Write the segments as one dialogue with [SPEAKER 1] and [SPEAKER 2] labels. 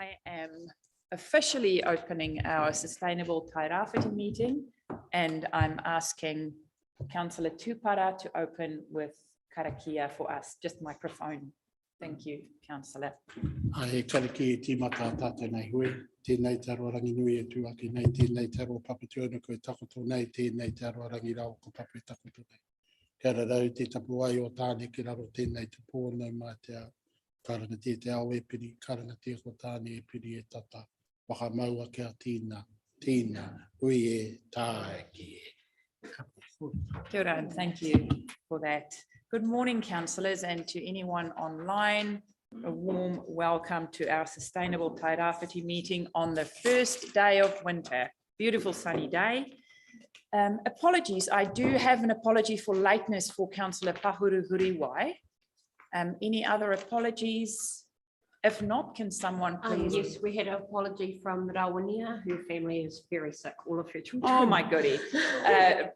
[SPEAKER 1] I am officially opening our Sustainable Tairāwhiti meeting, and I'm asking Councillor Tupara to open with Karakia for us. Just microphone. Thank you, Councillor.
[SPEAKER 2] Ai Karakia tīmata tātou nei hui, tēnei te aroa rangi nui e tūaki nei, tēnei te aroa papatuana koe takoto nei, tēnei te aroa rangi rau ko papu e takoto nei. Kia rau te tapu ai o tāne ki raro tēnei te pōnau mai te ao. Karanga te ao e piri, karanga te ko tāne e piri e tata. Waka maua kia tīna, tīna, hui e tāki e.
[SPEAKER 1] Kia ora, and thank you for that. Good morning, councillors, and to anyone online, a warm welcome to our Sustainable Tairāwhiti meeting on the first day of winter. Beautiful sunny day. Apologies, I do have an apology for lateness for Councillor Pahuru Huriwai. Any other apologies? If not, can someone please?
[SPEAKER 3] Yes, we had an apology from Rawania. Her family is very sick, all of her children.
[SPEAKER 1] Oh my goodie.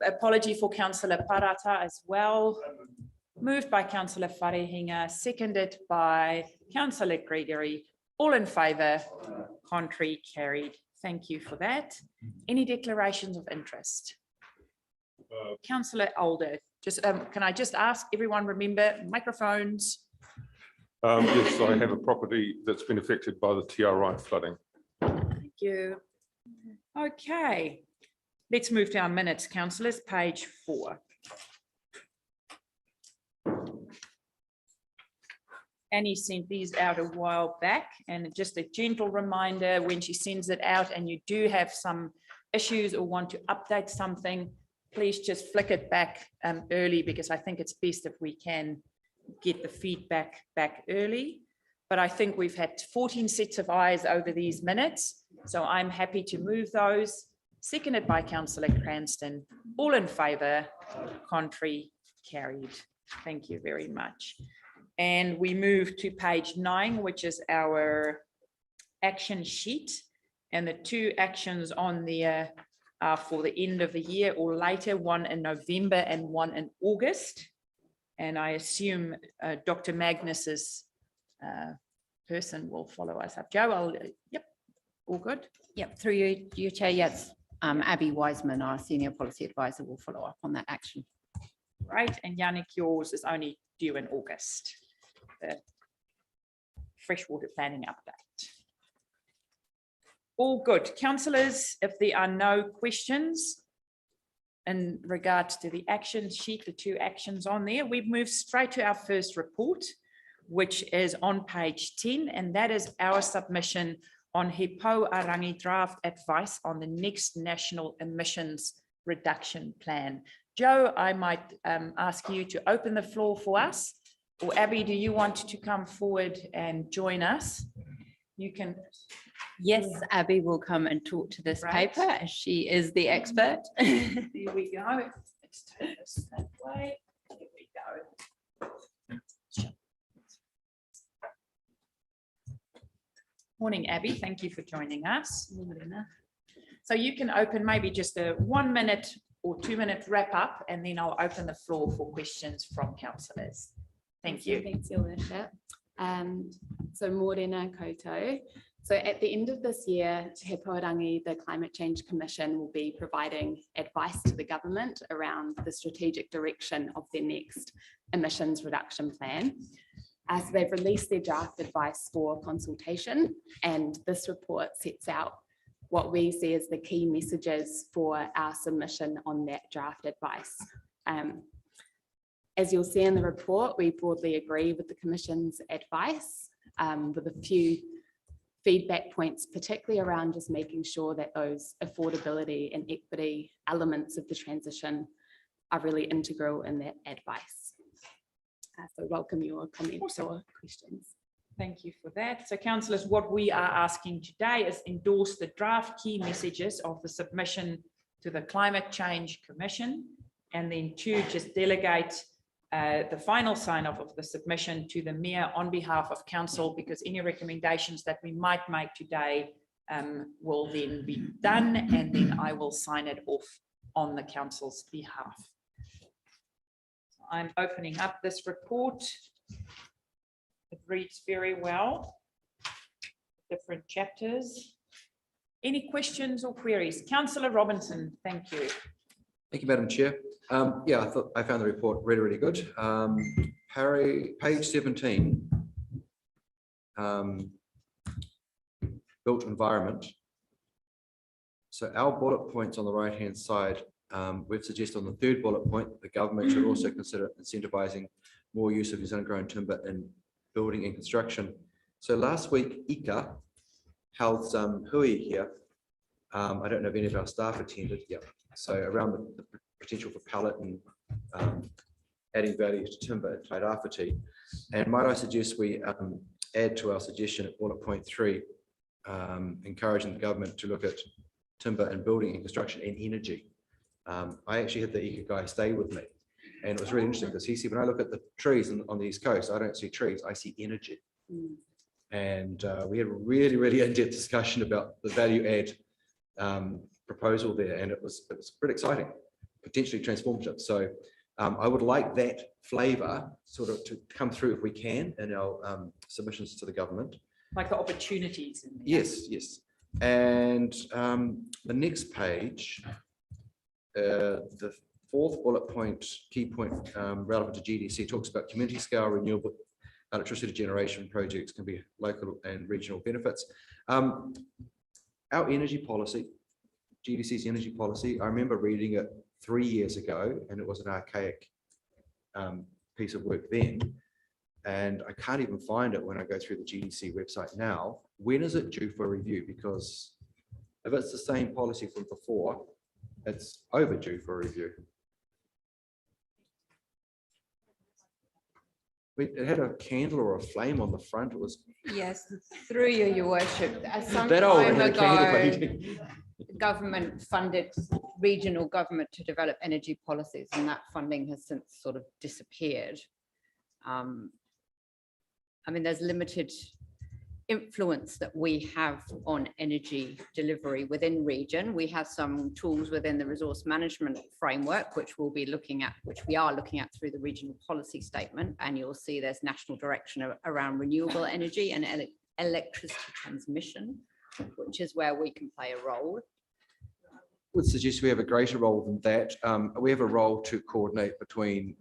[SPEAKER 1] Apology for Councillor Parata as well. Moved by Councillor Wharehinga, seconded by Councillor Gregory. All in favour, contrary, carried. Thank you for that. Any declarations of interest? Councillor Alder, just can I just ask everyone, remember microphones?
[SPEAKER 4] Yes, I have a property that's been affected by the Tairāwhiti flooding.
[SPEAKER 1] Thank you. Okay, let's move to our minutes, councillors, page 4. Annie sent these out a while back, and just a gentle reminder, when she sends it out and you do have some issues or want to update something, please just flick it back early, because I think it's best if we can get the feedback back early. But I think we've had 14 sets of eyes over these minutes, so I'm happy to move those. Seconded by Councillor Cranston. All in favour, contrary, carried. Thank you very much. And we move to page 9, which is our action sheet. And the 2 actions on there are for the end of the year or later, one in November and one in August. And I assume Dr. Magnus's person will follow us up. Joe, yep, all good?
[SPEAKER 5] Yep, through you, Chair, yes. Abby Wiseman, our Senior Policy Advisor, will follow up on that action.
[SPEAKER 1] Right, and Yannick, yours is only due in August. The freshwater planning update. All good. Councillors, if there are no questions in regards to the action sheet, the 2 actions on there, we've moved straight to our first report, which is on page 10, and that is our submission on He Pou a Rangi draft advice on the next national emissions reduction plan. Joe, I might ask you to open the floor for us, or Abby, do you want to come forward and join us? You can.
[SPEAKER 5] Yes, Abby will come and talk to this paper, as she is the expert.
[SPEAKER 1] There we go. Let's turn this that way. There we go. Morning, Abby. Thank you for joining us. So you can open maybe just a 1 minute or 2 minute wrap up, and then I'll open the floor for questions from councillors. Thank you.
[SPEAKER 6] Thanks, Your Worship. So mōrena koutou. So at the end of this year, He Pou a Rangi, the Climate Change Commission, will be providing advice to the government around the strategic direction of their next emissions reduction plan. So they've released their draft advice for consultation, and this report sets out what we see as the key messages for our submission on that draft advice. As you'll see in the report, we broadly agree with the Commission's advice, with a few feedback points, particularly around just making sure that those affordability and equity elements of the transition are really integral in that advice. So welcome your comments or questions.
[SPEAKER 1] Thank you for that. So councillors, what we are asking today is endorse the draft key messages of the submission to the Climate Change Commission, and then 2, just delegate the final sign-off of the submission to the Mayor on behalf of Council, because any recommendations that we might make today will then be done, and then I will sign it off on the Council's behalf. So I'm opening up this report. It reads very well. different chapters. Any questions or queries? Councillor Robinson, thank you.
[SPEAKER 7] Thank you, Madam Chair. Yeah, I found the report really, really good. Page 17, built environment. So our bullet points on the right-hand side, we've suggested on the third bullet point, the government should also consider incentivizing more use of New Zealand grown timber in building and construction. So last week, Ika held some hui here. I don't know if any of our staff attended. Yeah. So around the potential for pallet and adding value to timber at Tairāwhiti. And might I suggest we add to our suggestion at bullet point 3, encouraging the government to look at timber and building and construction and energy. I actually had the Ika guy stay with me, and it was really interesting because he said, when I look at the trees on the East Coast, I don't see trees, I see energy. And we had a really, really in-depth discussion about the value add proposal there, and it was pretty exciting, potentially transformative. So I would like that flavour sort of to come through if we can in our submissions to the government.
[SPEAKER 1] Like the opportunities. In there.
[SPEAKER 7] Yes, yes. And the next page, the fourth bullet point, key point relevant to GDC, talks about community scale renewable electricity generation projects can be local and regional benefits. Our energy policy, GDC's energy policy, I remember reading it 3 years ago, and it was an archaic piece of work then. And I can't even find it when I go through the GDC website now. When is it due for review? Because if it's the same policy from before, it's overdue for review. It had a candle or a flame on the front. It was
[SPEAKER 5] Yes, through you, your worship. Some
[SPEAKER 7] that old. It
[SPEAKER 5] time
[SPEAKER 7] had a candle
[SPEAKER 5] ago,
[SPEAKER 7] painting.
[SPEAKER 5] the government funded regional government to develop energy policies, and that funding has since sort of disappeared. I mean, there's limited influence that we have on energy delivery within region. We have some tools within the resource management framework, which we'll be looking at, which we are looking at through the regional policy statement. And you'll see there's national direction around renewable energy and electricity transmission, which is where we can play a role.
[SPEAKER 7] Would suggest we have a greater role than that. We have a role to coordinate between,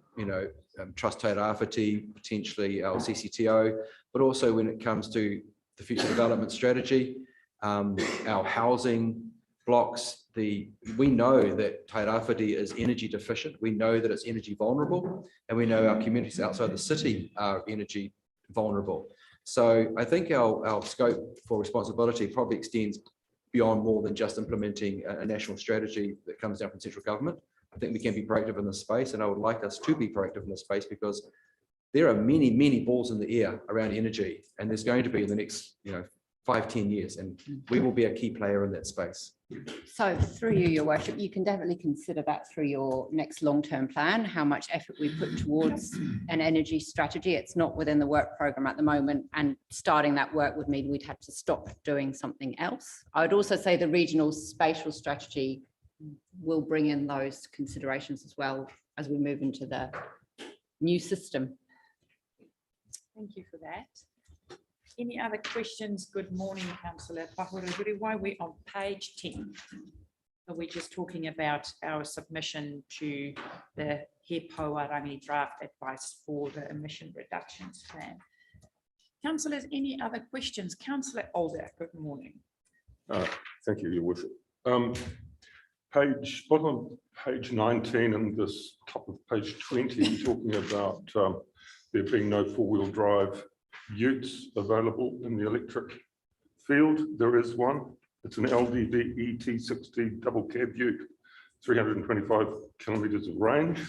[SPEAKER 7] Trust Tairāwhiti, potentially our CCTO, but also when it comes to the future development strategy, our housing blocks. We know that Tairāwhiti is energy deficient. We know that it's energy vulnerable, and we know our communities outside the city are energy vulnerable. So I think our scope for responsibility probably extends beyond more than just implementing a national strategy that comes down from central government. I think we can be proactive in this space, and I would like us to be proactive in this space because there are many, many balls in the air around energy, and there's going to be in the next, 5-10 years, and we will be a key player in that space.
[SPEAKER 5] So through you, your worship, you can definitely consider that through your next long-term plan, how much effort we put towards an energy strategy. It's not within the work program at the moment, and starting that work would mean we'd have to stop doing something else. I would also say the regional spatial strategy will bring in those considerations as well as we move into the new system.
[SPEAKER 1] Thank you for that. Any other questions? Good morning, Councillor Pahura. Why we're on page 10. Are we just talking about our submission to the He Paua Rangi draft advice for the emission reductions plan? Councillors, any other questions? Councillor Alder, good morning.
[SPEAKER 4] Thank you, Your Worship. Bottom page 19 and this top of page 20, talking about there being no four-wheel drive utes available in the electric field. There is one. It's an LDV ET60 double cab ute, 325 kilometres of range.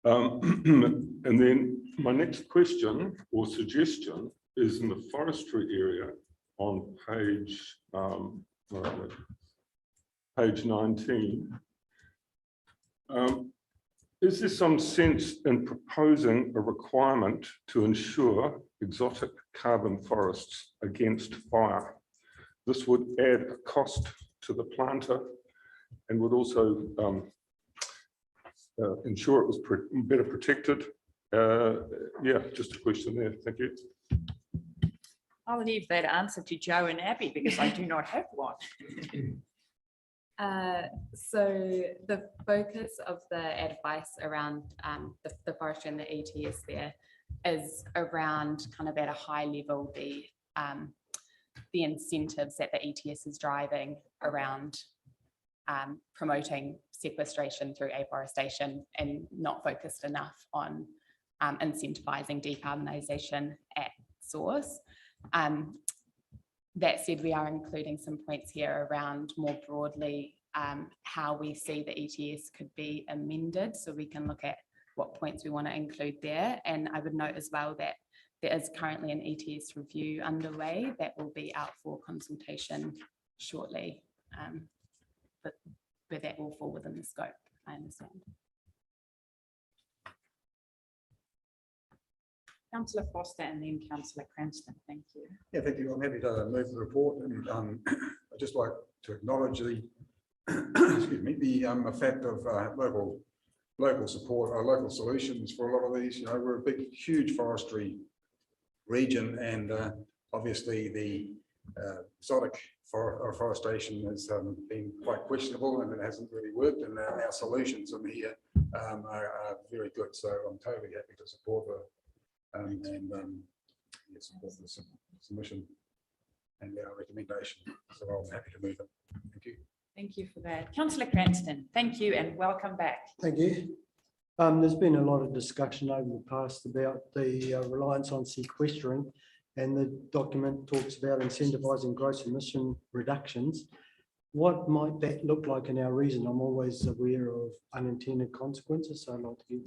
[SPEAKER 4] And then my next question or suggestion is in the forestry area on page 19. Is there some sense in proposing a requirement to ensure exotic carbon forests against fire? This would add a cost to the planter and would also ensure it was better protected. Yeah, just a question there. Thank you.
[SPEAKER 1] I'll leave that answer to Joe and Abby because I do not have one.
[SPEAKER 6] So the focus of the advice around the forestry and the ETS there is around kind of at a high level the incentives that the ETS is driving around promoting sequestration through afforestation, and not focused enough on incentivizing decarbonisation at source. That said, we are including some points here around more broadly how we see the ETS could be amended, so we can look at what points we want to include there. And I would note as well that there is currently an ETS review underway that will be out for consultation shortly, but that will fall within the scope, I understand.
[SPEAKER 1] Councillor Foster and then Councillor Cranston, thank you.
[SPEAKER 8] Yeah, thank you. I'm happy to move the report, and I'd just like to acknowledge the excuse me, the effect of local support, local solutions for a lot of these. You know, we're a big, huge forestry region, and obviously the exotic forestation has been quite questionable, and it hasn't really worked. And our solutions from here are very good. So I'm totally happy to support the support the submission and our recommendation. So I'm happy to move it. Thank you.
[SPEAKER 1] Thank you for that. Councillor Cranston, thank you and welcome back.
[SPEAKER 9] Thank you. There's been a lot of discussion over the past about the reliance on sequestering, and the document talks about incentivising gross emission reductions. What might that look like in our region? I'm always aware of unintended consequences, so I'd like to get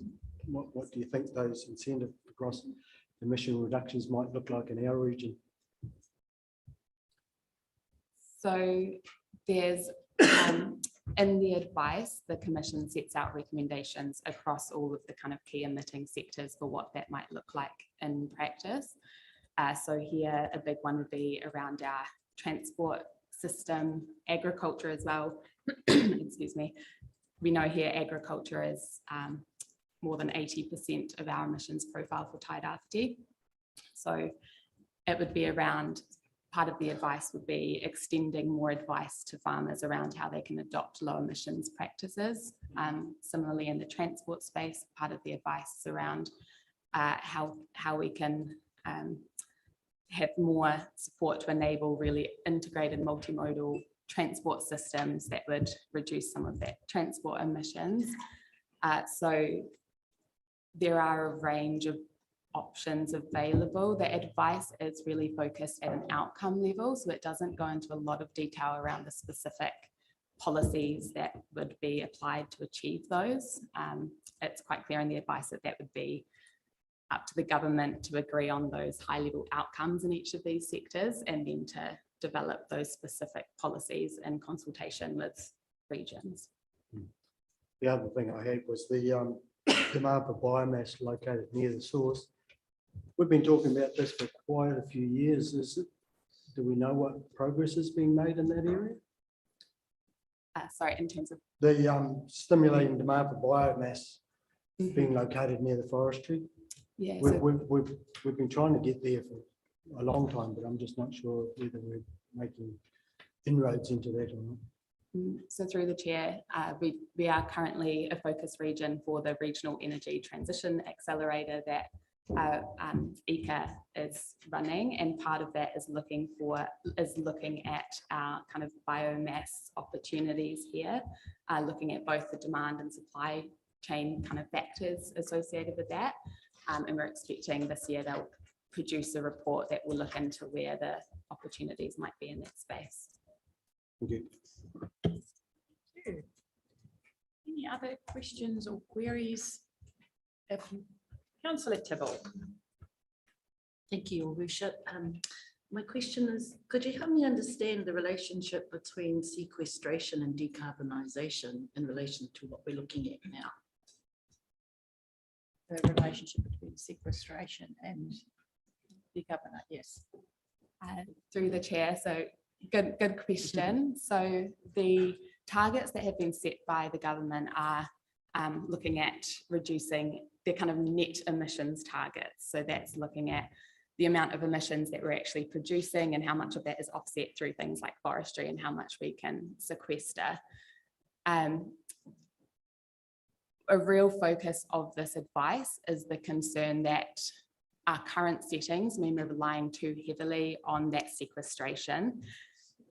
[SPEAKER 9] what do you think those incentive gross emission reductions might look like in our region?
[SPEAKER 6] So there's in the advice, the Commission sets out recommendations across all of the kind of key emitting sectors for what that might look like in practice. So here, a big one would be around our transport system, agriculture as well. Excuse me. We know here agriculture is more than 80% of our emissions profile for Tairāwhiti. So it would be around, part of the advice would be extending more advice to farmers around how they can adopt low emissions practices. Similarly, in the transport space, part of the advice is around how we can have more support to enable really integrated multimodal transport systems that would reduce some of that transport emissions. So there are a range of options available. The advice is really focused at an outcome level, so it doesn't go into a lot of detail around the specific policies that would be applied to achieve those. It's quite clear in the advice that that would be up to the government to agree on those high-level outcomes in each of these sectors, and then to develop those specific policies in consultation with regions.
[SPEAKER 9] The other thing I had was the demand for biomass located near the source. We've been talking about this for quite a few years. Do we know what progress is being made in that area?
[SPEAKER 6] Sorry, in terms of
[SPEAKER 9] The stimulating demand for biomass being located near the forestry.
[SPEAKER 6] yeah,
[SPEAKER 9] We've been trying to get there for a long time, but I'm just not sure whether we're making inroads into that or not.
[SPEAKER 6] so through the chair, we are currently a focus region for the Regional Energy Transition Accelerator that ECA is running, and part of that is looking at our kind of biomass opportunities here, looking at both the demand and supply chain kind of factors associated with that, and we're expecting this year they'll produce a report that will look into where the opportunities might be in that space.
[SPEAKER 9] Thank you.
[SPEAKER 1] Any other questions or queries? Councillor Tibble.
[SPEAKER 10] Thank you, Your Worship. My question is, could you help me understand the relationship between sequestration and decarbonisation in relation to what we're looking at now?
[SPEAKER 1] The relationship between sequestration and decarbonate, yes.
[SPEAKER 6] Through the chair, so good question. So the targets that have been set by the government are looking at reducing their kind of net emissions targets. So that's looking at the amount of emissions that we're actually producing and how much of that is offset through things like forestry and how much we can sequester. A real focus of this advice is the concern that our current settings mean we're relying too heavily on that sequestration,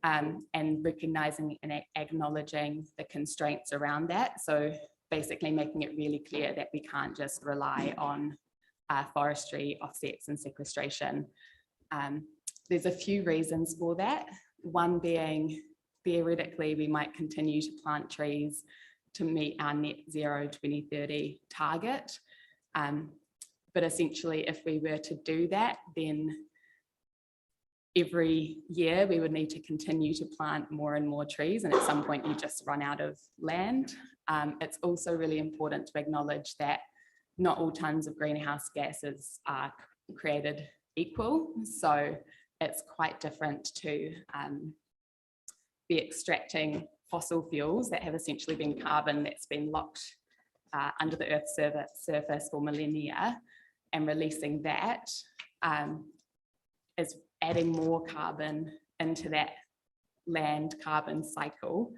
[SPEAKER 6] and recognizing and acknowledging the constraints around that. So basically making it really clear that we can't just rely on forestry offsets and sequestration. There's a few reasons for that. One being, theoretically, we might continue to plant trees to meet our net zero 2030 target. But essentially, if we were to do that, then every year we would need to continue to plant more and more trees, and at some point you just run out of land. It's also really important to acknowledge that not all tons of greenhouse gases are created equal. So it's quite different to be extracting fossil fuels that have essentially been carbon that's been locked under the Earth's surface for millennia, and releasing that is adding more carbon into that land carbon cycle,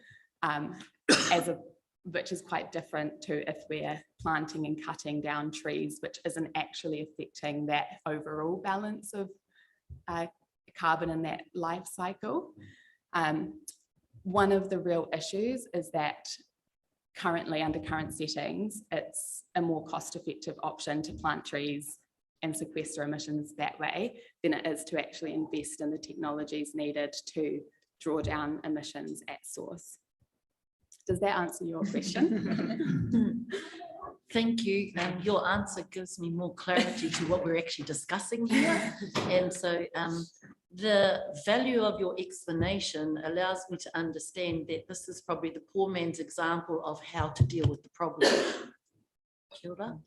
[SPEAKER 6] which is quite different to if we're planting and cutting down trees, which isn't actually affecting that overall balance of carbon in that life cycle. One of the real issues is that currently under current settings, it's a more cost-effective option to plant trees and sequester emissions that way than it is to actually invest in the technologies needed to draw down emissions at source. Does that answer your question?
[SPEAKER 10] Thank you. Your answer gives me more clarity to what we're actually discussing here. And so the value of your explanation allows me to understand that this is probably the poor man's example of how to deal with the problem. Kia ora.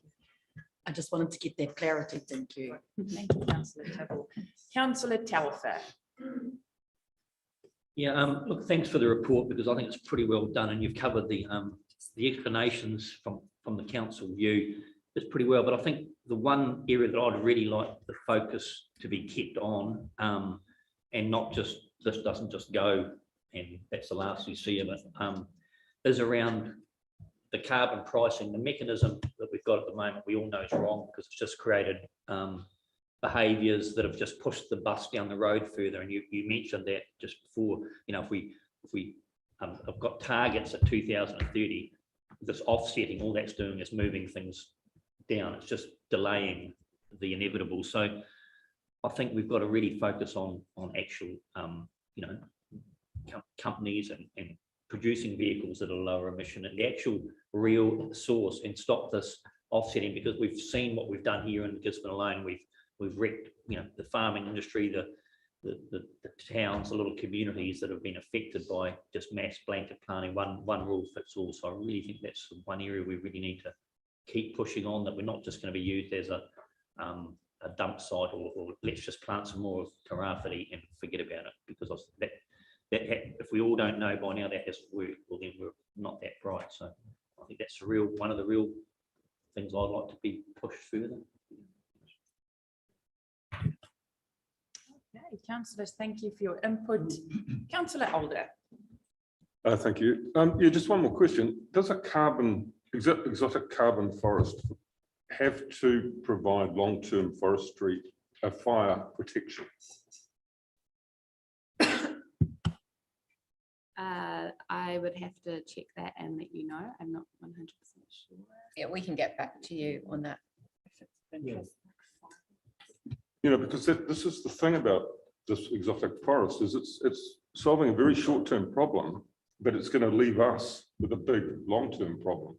[SPEAKER 10] I just wanted to get that clarity. Thank you.
[SPEAKER 1] Thank you, Councillor Tibble. Councillor Telfer.
[SPEAKER 11] Yeah, look, thanks for the report, because I think it's pretty well done, and you've covered the explanations from the council view. It's pretty well, but I think the one area that I'd really like the focus to be kept on, and not just, this doesn't just go and that's the last we see of it, is around the carbon pricing. The mechanism that we've got at the moment, we all know is wrong, because it's just created behaviours that have just pushed the bus down the road further. And you mentioned that just before, you know, if we have got targets at 2030, this offsetting, all that's doing is moving things down. It's just delaying the inevitable. So I think we've got to really focus on actual, you know, companies and producing vehicles that are lower emission and the actual real source, and stop this offsetting, because we've seen what we've done here in Gisborne alone. We've wrecked, you know, the farming industry, the towns, the little communities that have been affected by just mass blanket planting, one rule fits all. So I really think that's one area we really need to keep pushing on, that we're not just going to be used as a dump site, or let's just plant some more of Tairāwhiti and forget about it, because that if we all don't know by now that hasn't worked, well then we're not that bright. So I think that's one of the real things I'd like to be pushed further.
[SPEAKER 1] Okay, councillors, thank you for your input. Councillor Alder.
[SPEAKER 4] Thank you. Yeah, just one more question. Does a exotic carbon forest have to provide long-term forestry fire protection?
[SPEAKER 6] I would have to check that and let you know. I'm not 100% sure.
[SPEAKER 5] Yeah, we can get back to you on that.
[SPEAKER 4] You know, because this is the thing about this exotic forest, is it's solving a very short-term problem, but it's going to leave us with a big long-term problem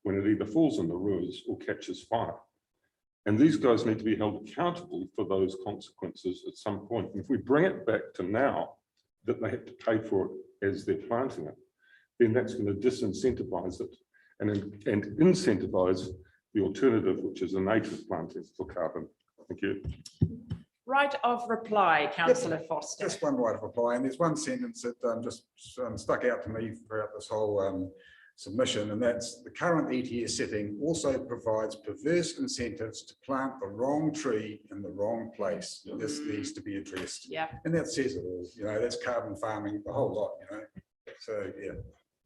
[SPEAKER 4] when it either falls in the ruins or catches fire. And these guys need to be held accountable for those consequences at some point. And if we bring it back to now, that they have to pay for it as they're planting it, then that's going to disincentivize it and incentivize the alternative, which is a native planting for carbon. Thank you.
[SPEAKER 1] Right of reply, Councillor Foster.
[SPEAKER 8] Just one right of reply, and there's one sentence that just stuck out to me throughout this whole submission, and that's the current ETS setting also provides perverse incentives to plant the wrong tree in the wrong place. This needs to be addressed.
[SPEAKER 1] Yeah.
[SPEAKER 8] And that says it all, you know, that's carbon farming, the whole lot, you know. So, yeah,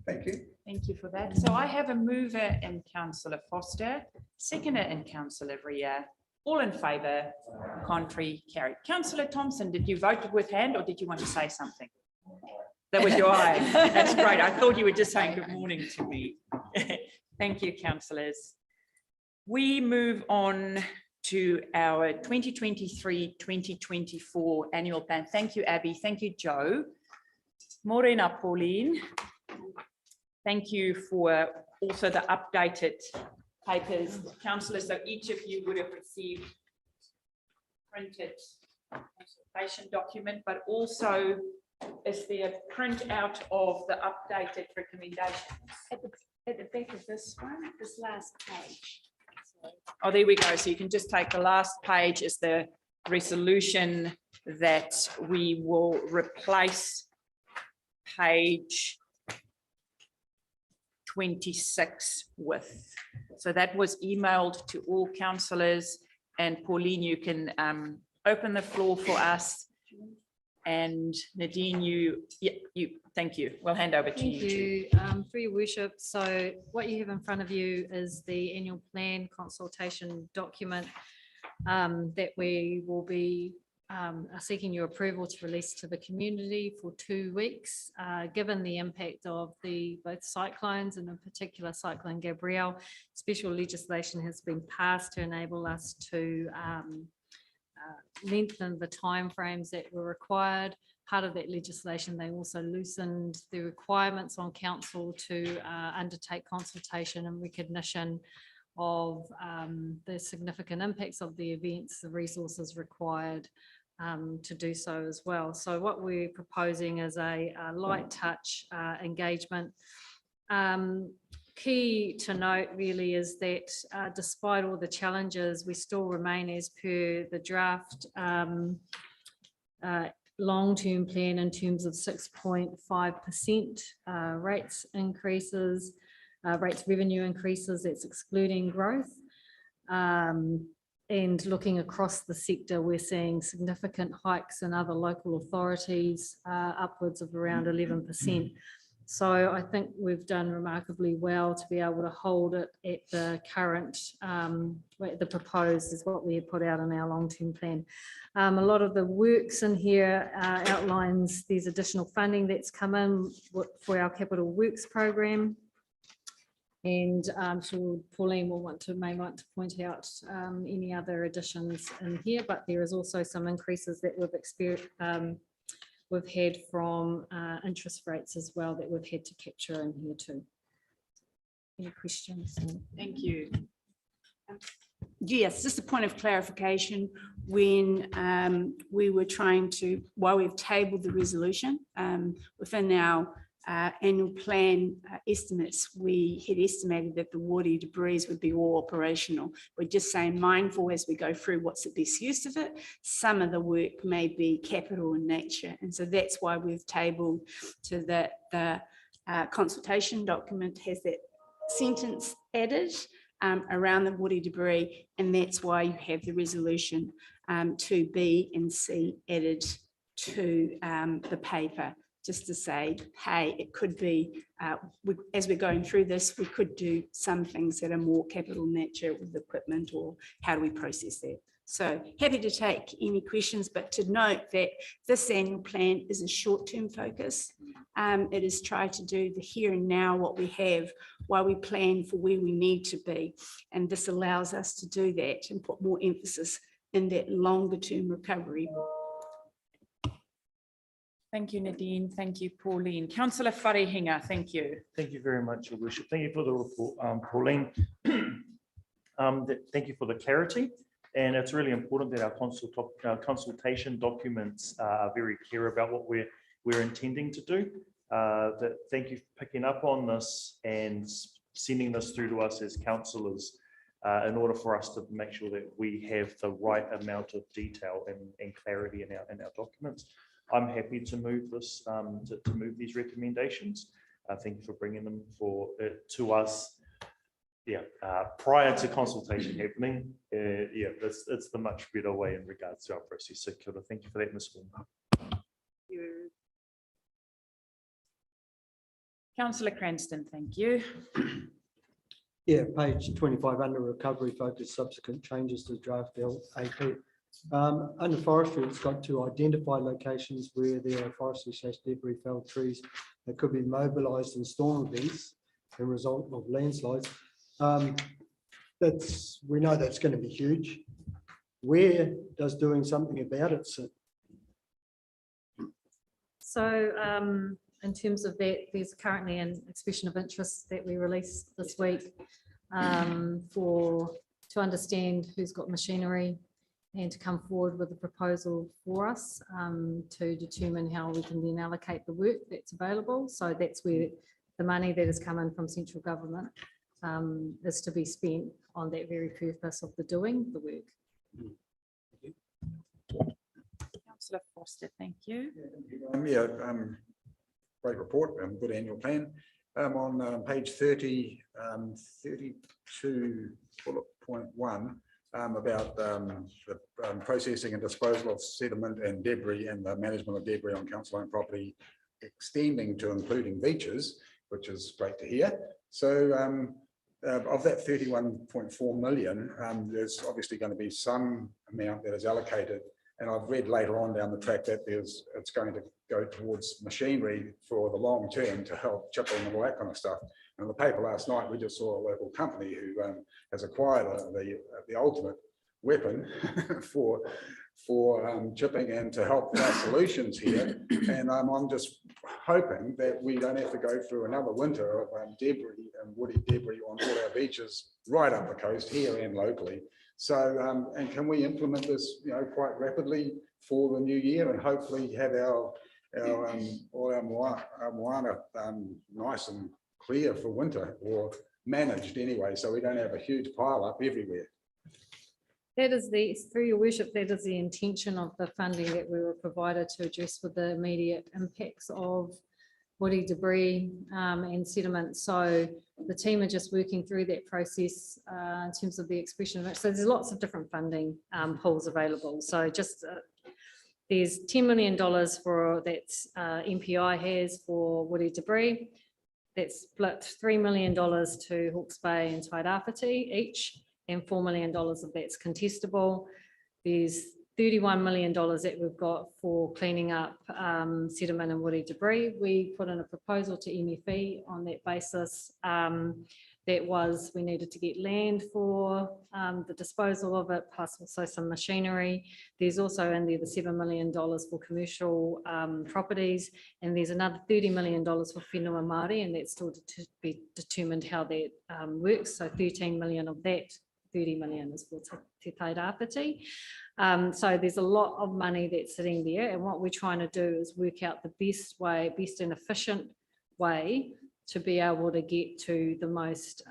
[SPEAKER 8] thank you.
[SPEAKER 1] Thank you for that. So I have a mover in Councillor Foster, seconder in Councillor Ria. All in favour, contrary, carried. Councillor Thompson, did you vote with hand or did you want to say something? That was your eye. That's great. I thought you were just saying good morning to me. Thank you, councillors. We move on to our 2023-2024 annual plan. Thank you, Abby. Thank you, Joe. Morena, Pauline. Thank you for also the updated papers, councillors. So each of you would have received printed consultation document, but also is there a printout of the updated recommendations?
[SPEAKER 6] At the back of this one, this last page.
[SPEAKER 1] Oh, there we go. So you can just take the last page is the resolution that we will replace page 26 with. So that was emailed to all councillors, and Pauline, you can open the floor for us. And Nadine, thank you. We'll hand over to you.
[SPEAKER 12] Thank you, for your worship. So what you have in front of you is the annual plan consultation document that we will be seeking your approval to release to the community for 2 weeks. Given the impact of both cyclones and in particular Cyclone Gabrielle, special legislation has been passed to enable us to lengthen the timeframes that were required. Part of that legislation, they also loosened the requirements on council to undertake consultation and recognition of the significant impacts of the events, the resources required to do so as well. So what we're proposing is a light touch engagement. Key to note really is that despite all the challenges, we still remain as per the draft long-term plan in terms of 6.5% rates increases, rates revenue increases, that's excluding growth. And looking across the sector, we're seeing significant hikes in other local authorities, upwards of around 11%. So I think we've done remarkably well to be able to hold it at the current, the proposed is what we have put out in our long-term plan. A lot of the works in here outlines these additional funding that's come in for our capital works program. And I'm sure Pauline may want to point out any other additions in here, but there is also some increases that we've experienced. We've had from interest rates as well that we've had to capture in here too. Any questions?
[SPEAKER 1] Thank you.
[SPEAKER 13] Yes, just a point of clarification. When we were trying to, while we've tabled the resolution within our annual plan estimates, we had estimated that the water debris would be all operational. We're just saying mindful as we go through what's the best use of it. Some of the work may be capital in nature. And so that's why we've tabled to the consultation document has that sentence added around the water debris. And that's why you have the resolution to B and C added to the paper. Just to say, hey, it could be, as we're going through this, we could do some things that are more capital nature with equipment, or how do we process that? So happy to take any questions, but to note that this annual plan is a short-term focus. It is try to do the here and now, what we have, while we plan for where we need to be. And this allows us to do that and put more emphasis in that longer-term recovery.
[SPEAKER 1] Thank you, Nadine. Thank you, Pauline. Councillor Wharehinga, thank you.
[SPEAKER 14] Thank you very much, Your Worship. Thank you for the report, Pauline. Thank you for the clarity. And it's really important that our consultation documents are very clear about what we're intending to do. Thank you for picking up on this and sending this through to us as councillors in order for us to make sure that we have the right amount of detail and clarity in our documents. I'm happy to move this, to move these recommendations. Thank you for bringing them to us. Yeah, prior to consultation happening. Yeah, it's the much better way in regards to our process. So kia ora, thank you for that, Ms. Wong.
[SPEAKER 1] Councillor Cranston, thank you.
[SPEAKER 9] Yeah, page 25 under recovery focus, subsequent changes to draft LAP. Under forestry, it's got to identify locations where there are forestry/debris felled trees that could be mobilised in storm events as a result of landslides. We know that's going to be huge. Where does doing something about it sit?
[SPEAKER 12] So in terms of that, there's currently an expression of interest that we released this week to understand who's got machinery and to come forward with a proposal for us to determine how we can then allocate the work that's available. So that's where the money that has come in from central government is to be spent on that very purpose of doing the work.
[SPEAKER 1] Councillor Foster, thank you.
[SPEAKER 8] Great report, good annual plan. On page 30, 32, bullet point 1, about the processing and disposal of sediment and debris and the management of debris on council-owned property, extending to including beaches, which is great to hear. So of that 31.4 million, there's obviously going to be some amount that is allocated. And I've read later on down the track that it's going to go towards machinery for the long term to help chipping and all that kind of stuff. And in the paper last night, we just saw a local company who has acquired the ultimate weapon for chipping and to help our solutions here. And I'm just hoping that we don't have to go through another winter of debris and woody debris on all our beaches right up the coast here and locally. So, and can we implement this, quite rapidly for the new year and hopefully have all our moana nice and clear for winter, or managed anyway, so we don't have a huge pile up everywhere.
[SPEAKER 12] That is through your worship, that is the intention of the funding that we were provided to address with the immediate impacts of woody debris and sediment. So the team are just working through that process in terms of the expression of it. So there's lots of different funding pools available. So just there's $10 million for that MPI has for woody debris. That's split $3 million to Hawke's Bay and Tairāwhiti each, and $4 million of that's contestable. There's $31 million that we've got for cleaning up sediment and woody debris. We put in a proposal to MFE on that basis. That was, we needed to get land for the disposal of it, plus also some machinery. There's also in there the $7 million for commercial properties, and there's another $30 million for whenua Māori, and that's still to be determined how that works. So 13 million of that 30 million is for Te Tairāwhiti. So there's a lot of money that's sitting there, and what we're trying to do is work out the best and efficient way to be able to get to the most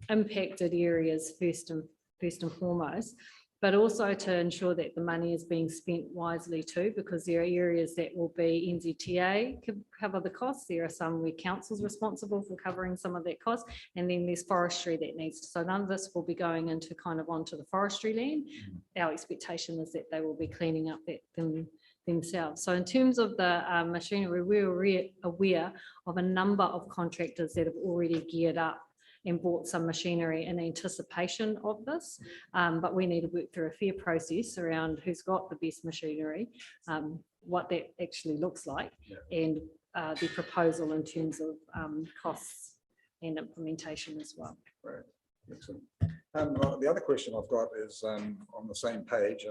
[SPEAKER 12] impacted areas first and foremost, but also to ensure that the money is being spent wisely too, because there are areas that will be NZTA can cover the costs. There are some where council's responsible for covering some of that cost, and then there's forestry that needs to. So none of this will be going into onto the forestry land. Our expectation is that they will be cleaning up that themselves. So in terms of the machinery, we're aware of a number of contractors that have already geared up and bought some machinery in anticipation of this, but we need to work through a fair process around who's got the best machinery, what that actually looks like, and the proposal in terms of costs and implementation as well.
[SPEAKER 8] Right. Excellent. The other question I've got is on the same page,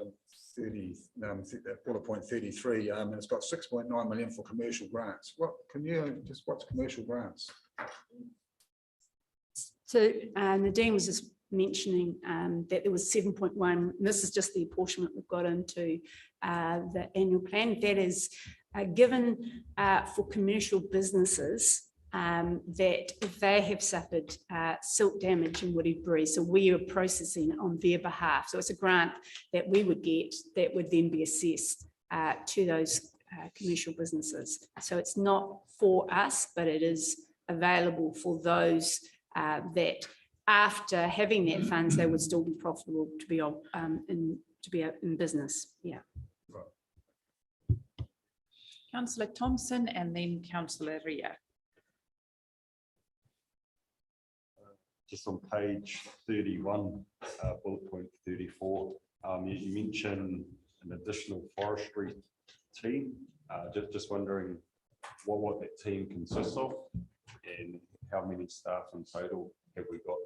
[SPEAKER 8] 30, bullet point 33, and it's got 6.9 million for commercial grants. What's commercial grants?
[SPEAKER 13] So Nadine was just mentioning that there was 7.1. This is just the apportionment we've got into the annual plan. That is given for commercial businesses that if they have suffered silt damage and woody debris, so we are processing on their behalf. So it's a grant that we would get that would then be assessed to those commercial businesses. So it's not for us, but it is available for those that after having their funds, they would still be profitable to be in business. Yeah.
[SPEAKER 1] Councillor Thompson and then Councillor Ria.
[SPEAKER 15] Just on page 31, bullet point 34, you mentioned an additional forestry team. Just wondering what that team consists of and how many staff in total have we got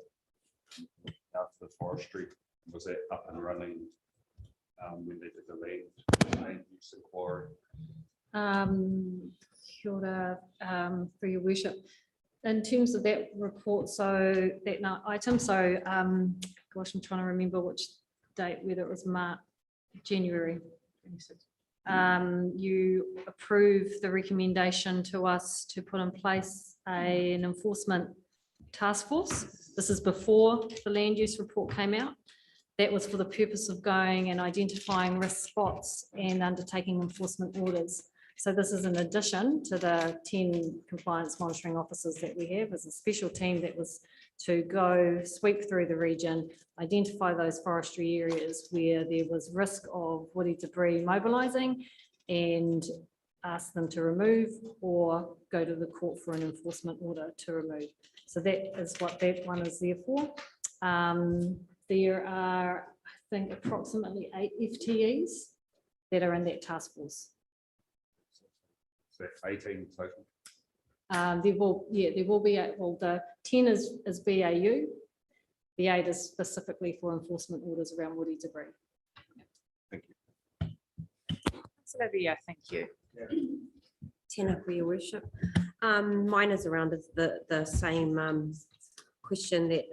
[SPEAKER 15] after the forestry? Was that up and running when they did the land use inquiry?
[SPEAKER 12] Kia ora, for your worship. In terms of that report, so that item, so gosh, I'm trying to remember which date, whether it was January 26. You approved the recommendation to us to put in place an enforcement task force. This is before the land use report came out. That was for the purpose of going and identifying risk spots and undertaking enforcement orders. So this is in addition to the 10 compliance monitoring officers that we have as a special team that was to go sweep through the region, identify those forestry areas where there was risk of woody debris mobilising and ask them to remove or go to the court for an enforcement order to remove. So that is what that one is there for. There are, I think, approximately 8 FTEs that are in that task force.
[SPEAKER 15] 18 total.
[SPEAKER 12] There will be, well, the 10 is BAU. The 8 is specifically for enforcement orders around woody debris.
[SPEAKER 15] Thank you.
[SPEAKER 1] Councillor Ria, thank you.
[SPEAKER 3] Tēnā for your worship. Mine is around the same question that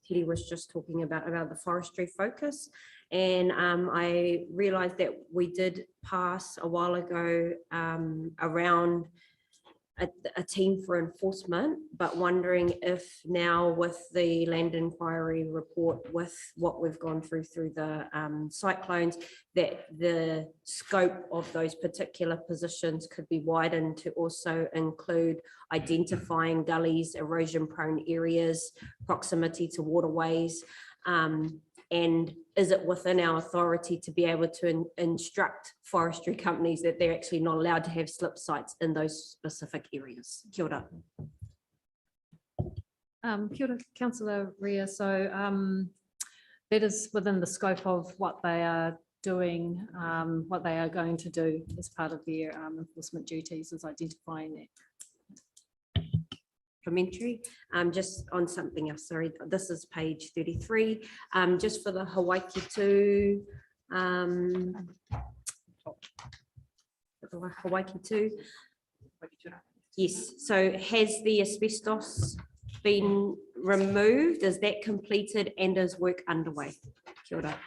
[SPEAKER 3] Teddy was just talking about the forestry focus. And I realized that we did pass a while ago around a team for enforcement, but wondering if now with the land inquiry report, with what we've gone through the cyclones, that the scope of those particular positions could be widened to also include identifying gullies, erosion prone areas, proximity to waterways, and is it within our authority to be able to instruct forestry companies that they're actually not allowed to have slip sites in those specific areas? Kia ora.
[SPEAKER 12] Kia ora, Councillor Ria. So that is within the scope of what they are doing, what they are going to do as part of their enforcement duties, is identifying that.
[SPEAKER 3] Just on something else, sorry, this is page 33, just for the Hawaiikitu, yes, so has the asbestos been removed? Is that completed and is work underway? Kia ora.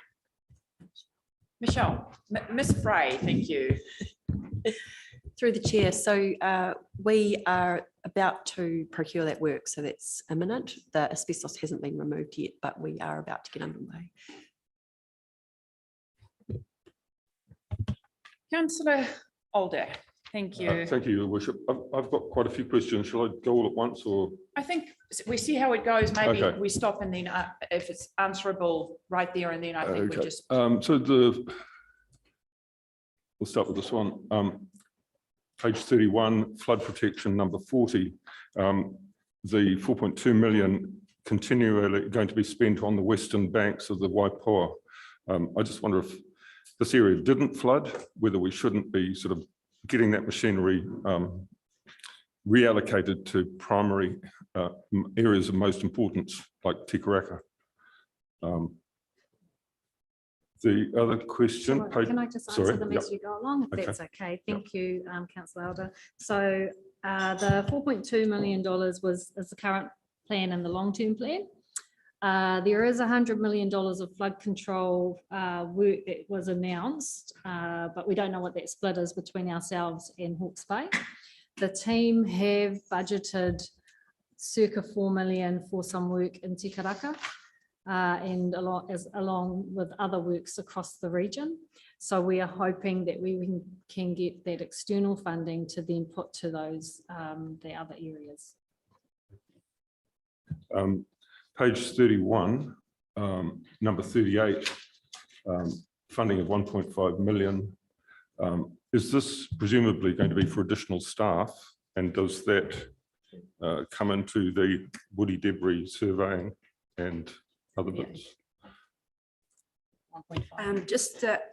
[SPEAKER 1] Michelle, Miss Fray, thank you.
[SPEAKER 16] Through the chair, so we are about to procure that work, so that's imminent. The asbestos hasn't been removed yet, but we are about to get underway.
[SPEAKER 1] Councillor Alder, thank you.
[SPEAKER 4] Thank you, Your Worship. I've got quite a few questions. Shall I go all at once, or?
[SPEAKER 1] I think we see how it goes. Maybe
[SPEAKER 4] Okay.
[SPEAKER 1] we stop and then if it's answerable right there and then I think we
[SPEAKER 4] Okay.
[SPEAKER 1] just.
[SPEAKER 4] We'll start with this one. Page 31, flood protection number 40. The 4.2 million continually going to be spent on the western banks of the Waiapu. I just wonder if this area didn't flood, whether we shouldn't be sort of getting that machinery reallocated to primary areas of most importance, like Te Karakia. The other question.
[SPEAKER 12] Can I just answer them as you go along, if that's okay? Thank you, Councillor Alder. So the $4.2 million is the current plan and the long-term plan. There is $100 million of flood control work that was announced, but we don't know what that split is between ourselves and Hawke's Bay. The team have budgeted circa $4 million for some work in Te Karakia. and along with other works across the region. So we are hoping that we can get that external funding to then put to those, the other areas.
[SPEAKER 4] Page 31, number 38, funding of 1.5 million. Is this presumably going to be for additional staff? And does that come into the woody debris surveying and other bits?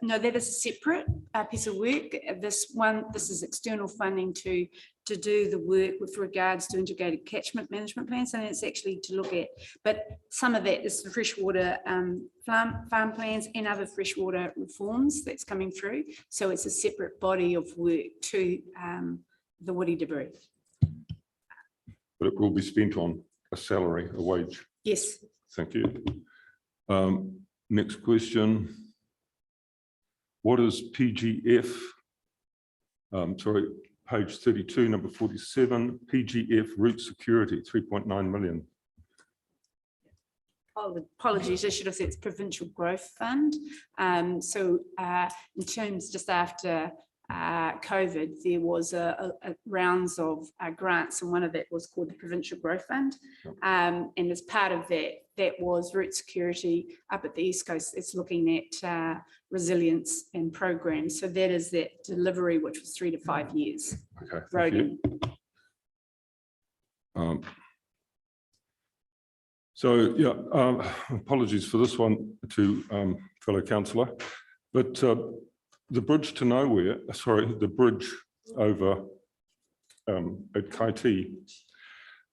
[SPEAKER 13] No, that is a separate piece of work. This is external funding to do the work with regards to integrated catchment management plans, and it's actually to look at, but some of that is the freshwater farm plans and other freshwater reforms that's coming through. So it's a separate body of work to the woody debris.
[SPEAKER 4] But it will be spent on a salary, a wage?
[SPEAKER 13] Yes.
[SPEAKER 4] Thank you. Next question. What is PGF? Sorry, page 32, number 47, PGF route security, 3.9 million.
[SPEAKER 13] Apologies, I should have said it's Provincial Growth Fund. So in terms just after COVID, there was a rounds of grants, and one of that was called the Provincial Growth Fund. And as part of that, that was route security up at the East Coast. It's looking at resilience and programs. So that is that delivery, which was 3 to 5 years.
[SPEAKER 4] Okay.
[SPEAKER 13] Roading.
[SPEAKER 4] So yeah, apologies for this one to fellow councillor, but the bridge to nowhere, sorry, the bridge over at Kaiti.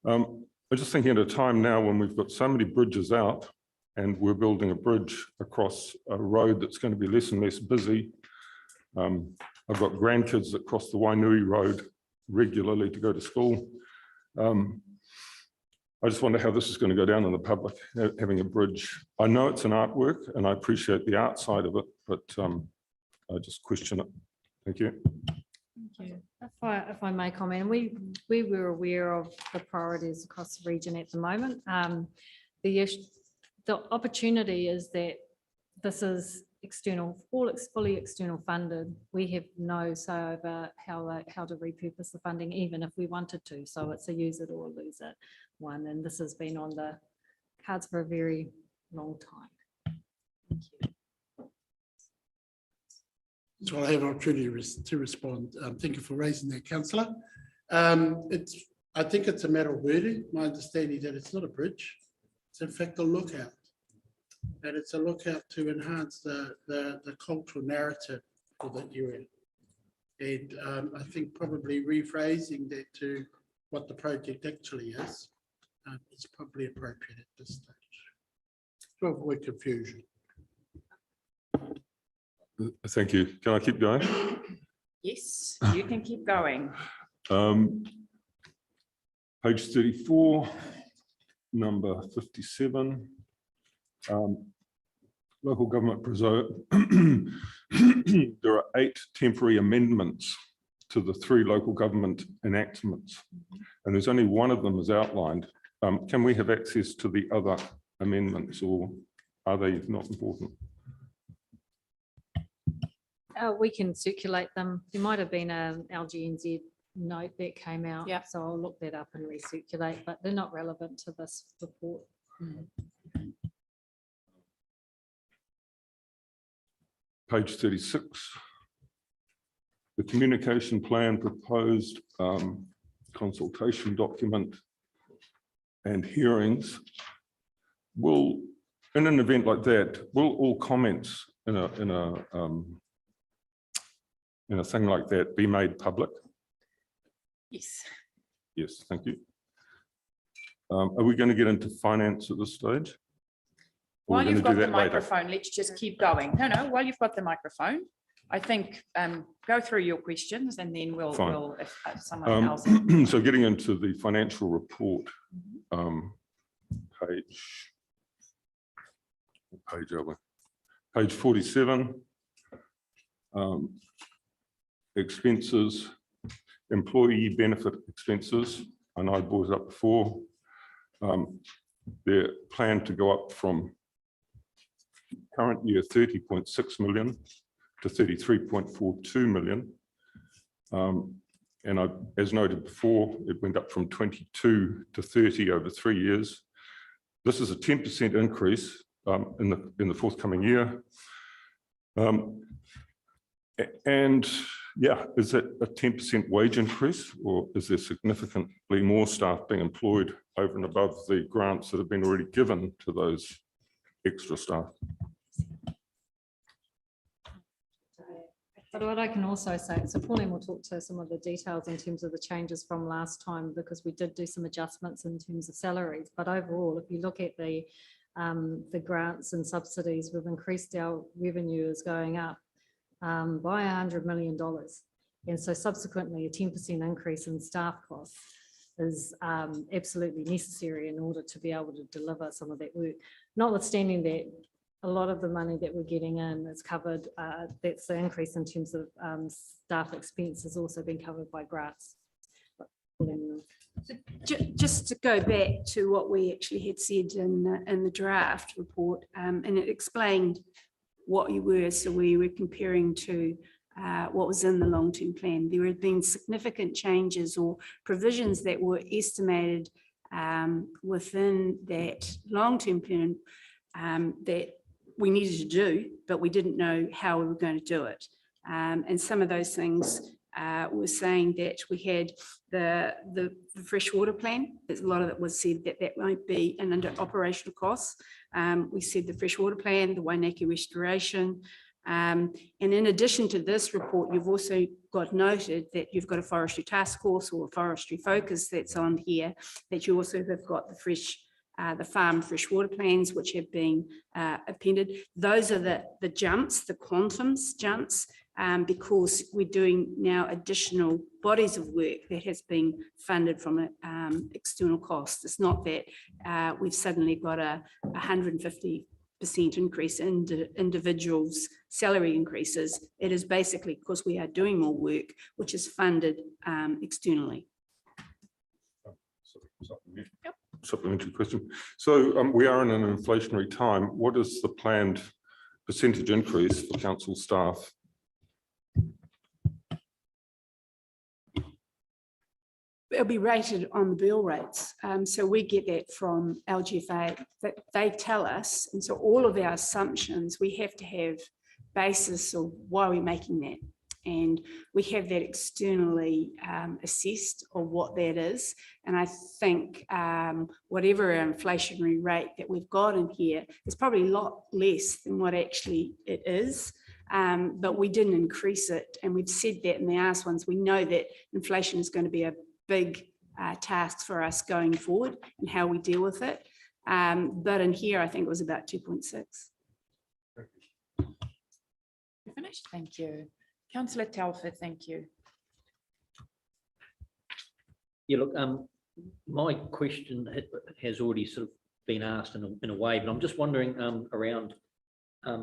[SPEAKER 4] I'm just thinking at a time now when we've got so many bridges out and we're building a bridge across a road that's going to be less and less busy. I've got grandkids that cross the Wainui Road regularly to go to school. I just wonder how this is going to go down in the public, having a bridge. I know it's an artwork and I appreciate the art side of it, but I just question it. Thank you.
[SPEAKER 12] Thank you. If I may comment, we were aware of the priorities across the region at the moment. The opportunity is that this is external, fully external funded. We have no say over how to repurpose the funding, even if we wanted to. So it's a use it or lose it one, and this has been on the cards for a very long time. Thank you.
[SPEAKER 2] So I have an opportunity to respond. Thank you for raising that, councillor. I think it's a matter of wording. My understanding that it's not a bridge. It's in fact a lookout. And it's a lookout to enhance the cultural narrative for that area. And I think probably rephrasing that to what the project actually is probably appropriate at this stage to avoid confusion.
[SPEAKER 4] Thank you. Can I keep going?
[SPEAKER 1] Yes, you can keep going.
[SPEAKER 4] Page 34, number 57. Local government there are 8 temporary amendments to the 3 local government enactments, and there's only one of them is outlined. Can we have access to the other amendments, or are they not important?
[SPEAKER 12] We can circulate them. There might have been an LGNZ note that came out.
[SPEAKER 1] Yeah.
[SPEAKER 12] So I'll look that up and recirculate, but they're not relevant to this report.
[SPEAKER 4] Page 36. The communication plan proposed consultation document and hearings. Will, in an event like that, will all comments in a thing like that be made public?
[SPEAKER 1] Yes.
[SPEAKER 4] Yes, thank you. Are we going to get into finance at this stage? Or
[SPEAKER 1] While
[SPEAKER 4] we're
[SPEAKER 1] you've
[SPEAKER 4] going to
[SPEAKER 1] got
[SPEAKER 4] do
[SPEAKER 1] the
[SPEAKER 4] that later?
[SPEAKER 1] microphone, let's just keep going. No, while you've got the microphone, I think go through your questions and then we'll if someone else.
[SPEAKER 4] So getting into the financial report, page 47, expenses, employee benefit expenses. I know I brought it up before. They're planned to go up from current year 30.6 million to 33.42 million. And as noted before, it went up from 22 to 30 over 3 years. This is a 10% increase in the forthcoming year. And yeah, is it a 10% wage increase, or is there significantly more staff being employed over and above the grants that have been already given to those extra staff?
[SPEAKER 12] But what I can also say, so Pauline will talk to some of the details in terms of the changes from last time, because we did do some adjustments in terms of salaries. But overall, if you look at the grants and subsidies, we've increased our revenue is going up by $100 million. And so subsequently, a 10% increase in staff costs is absolutely necessary in order to be able to deliver some of that work. Notwithstanding that, a lot of the money that we're getting in is covered, that's the increase in terms of staff expense has also been covered by grants.
[SPEAKER 13] Just to go back to what we actually had said in the draft report, and it explained what you were, so we were comparing to what was in the long-term plan. There had been significant changes or provisions that were estimated within that long-term plan that we needed to do, but we didn't know how we were going to do it. And some of those things were saying that we had the freshwater plan. There's a lot of it was said that that won't be an under operational costs. We said the freshwater plan, the Wainaki restoration. And in addition to this report, you've also got noted that you've got a forestry task force or a forestry focus that's on here, that you also have got the farm freshwater plans, which have been appended. Those are the jumps, the quantums jumps, because we're doing now additional bodies of work that has been funded from external costs. It's not that we've suddenly got a 150% increase in individuals' salary increases. It is basically because we are doing more work, which is funded externally.
[SPEAKER 4] Supplementary question. So we are in an inflationary time. What is the planned percentage increase for council staff?
[SPEAKER 13] It'll be rated on the bill rates. So we get that from LGFA, that they tell us. And so all of our assumptions, we have to have basis of why we're making that. And we have that externally assessed of what that is. And I think whatever our inflationary rate that we've got in here is probably a lot less than what actually it is. But we didn't increase it. And we've said that in the last ones. We know that inflation is going to be a big task for us going forward and how we deal with it. But in here, I think it was about 2.6.
[SPEAKER 1] You're finished. Thank you. Councillor Telford, thank you.
[SPEAKER 11] Yeah, look, my question has already sort of been asked in a way, but I'm just wondering around,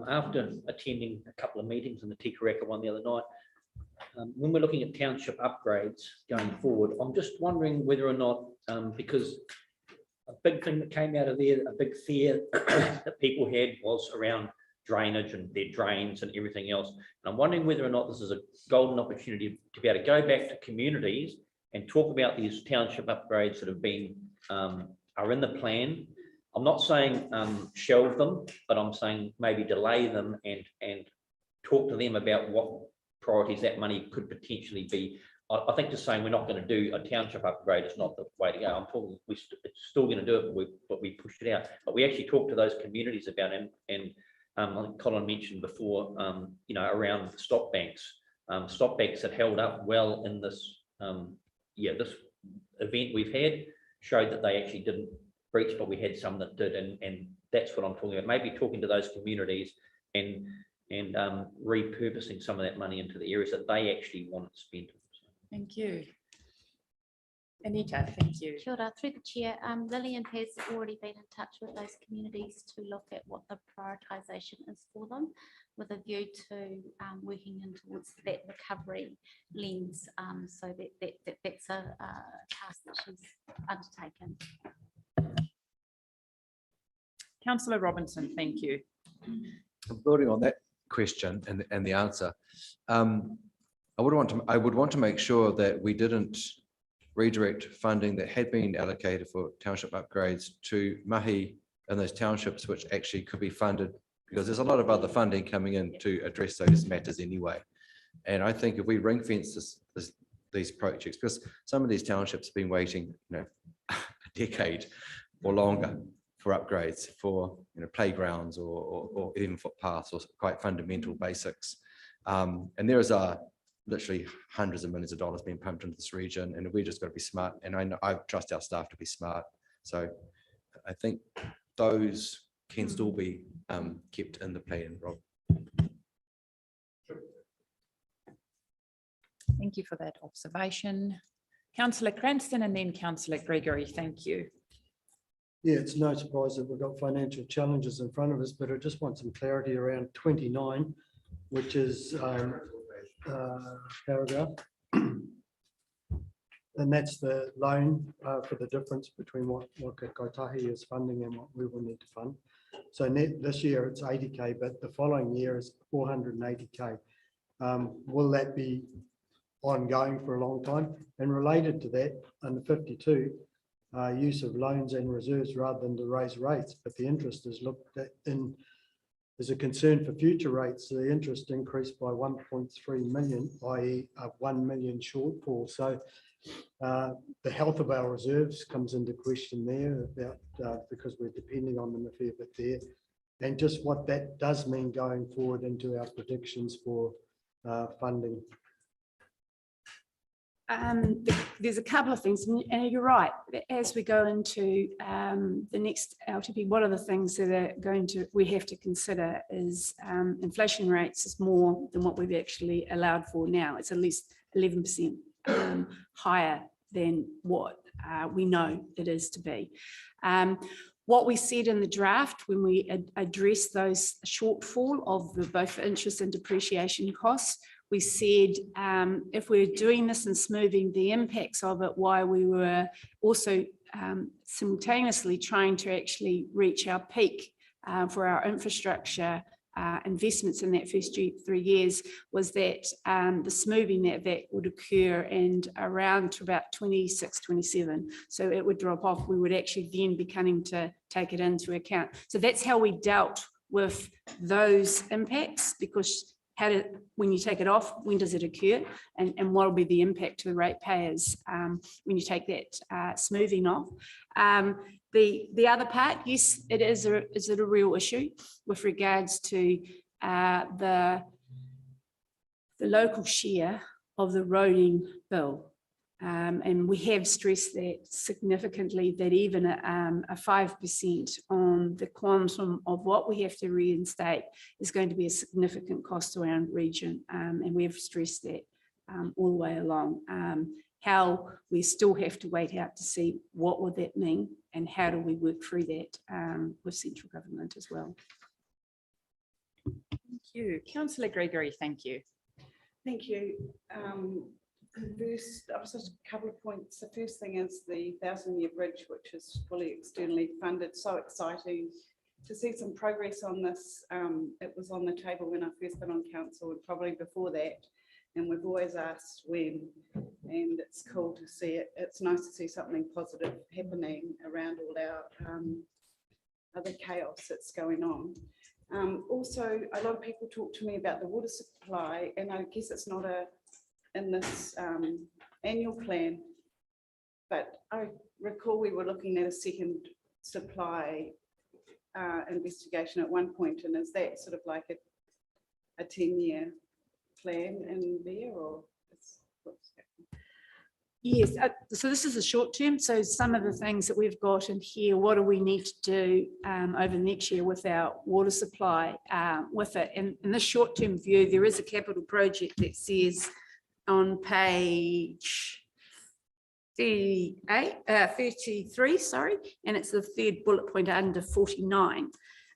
[SPEAKER 11] after attending a couple of meetings in the Karakia one the other night, when we're looking at township upgrades going forward, I'm just wondering whether or not, because a big thing that came out of there, a big fear that people had was around drainage and their drains and everything else. And I'm wondering whether or not this is a golden opportunity to be able to go back to communities and talk about these township upgrades that have been, are in the plan. I'm not saying shelve them, but I'm saying maybe delay them and talk to them about what priorities that money could potentially be. I think just saying we're not going to do a township upgrade is not the way to go. I'm talking, we're still going to do it, but we pushed it out. But we actually talked to those communities about it, and I think Colin mentioned before, you know, around stop banks. Stop banks that held up well in this, this event we've had showed that they actually didn't breach, but we had some that did, and that's what I'm talking about. Maybe talking to those communities and repurposing some of that money into the areas that they actually want to spend.
[SPEAKER 1] Thank you. Anita, thank you.
[SPEAKER 17] Kia ora, through the chair, Lillian has already been in touch with those communities to look at what the prioritisation is for them, with a view to working in towards that recovery lens. So that's a task that she's undertaken.
[SPEAKER 1] Councillor Robinson, thank you.
[SPEAKER 7] Building on that question and the answer, I would want to make sure that we didn't redirect funding that had been allocated for township upgrades to mahi in those townships, which actually could be funded, because there's a lot of other funding coming in to address those matters anyway. And I think if we ring fence these projects, because some of these townships have been waiting, a decade or longer for upgrades for playgrounds or even footpaths or quite fundamental basics. And there is literally hundreds of millions of dollars being pumped into this region, and we just got to be smart. And I trust our staff to be smart. So I think those can still be kept in the plan, Rob.
[SPEAKER 1] Thank you for that observation. Councillor Cranston and then Councillor Gregory, thank you.
[SPEAKER 9] Yeah, it's no surprise that we've got financial challenges in front of us, but I just want some clarity around 29, which is paragraph. And that's the loan for the difference between what Kotahi is funding and what we will need to fund. So this year it's 80K, but the following year is 480K. Will that be ongoing for a long time? And related to that, under 52, use of loans and reserves rather than to raise rates, but the interest is looked at in as a concern for future rates. The interest increased by 1.3 million, i.e. a 1 million shortfall. So the health of our reserves comes into question there about because we're depending on them a fair bit there, and just what that does mean going forward into our predictions for funding.
[SPEAKER 13] There's a couple of things, and you're right. As we go into the next LTP, one of the things that are we have to consider is inflation rates is more than what we've actually allowed for now. It's at least 11% higher than what we know it is to be. What we said in the draft when we addressed those shortfall of the both interest and depreciation costs, we said if we're doing this and smoothing the impacts of it, why we were also simultaneously trying to actually reach our peak for our infrastructure investments in that first 3 years, was that the smoothing that would occur and around to about 26, 27. So it would drop off. We would actually then be coming to take it into account. So that's how we dealt with those impacts, because when you take it off, when does it occur, and what will be the impact to the ratepayers when you take that smoothing off. The other part, yes, it is a real issue with regards to the local share of the roading bill. And we have stressed that significantly, that even a 5% on the quantum of what we have to reinstate is going to be a significant cost to our region. And we've stressed that all the way along. How we still have to wait out to see what would that mean and how do we work through that with central government as well.
[SPEAKER 1] Thank you. Councillor Gregory, thank you.
[SPEAKER 18] Thank you. First, just a couple of points. The first thing is the 1,000-year bridge, which is fully externally funded. So exciting to see some progress on this. It was on the table when I first got on council and probably before that. And we've always asked when, and it's cool to see it. It's nice to see something positive happening around all our other chaos that's going on. Also, a lot of people talk to me about the water supply, and I guess it's not in this annual plan, but I recall we were looking at a second supply investigation at one point, and is that sort of like a 10-year plan in there, or what's happening?
[SPEAKER 13] Yes, so this is a short term. So some of the things that we've got in here, what do we need to do over the next year with our water supply with it? And in this short term view, there is a capital project that says on page 33, sorry, and it's the third bullet point under 49.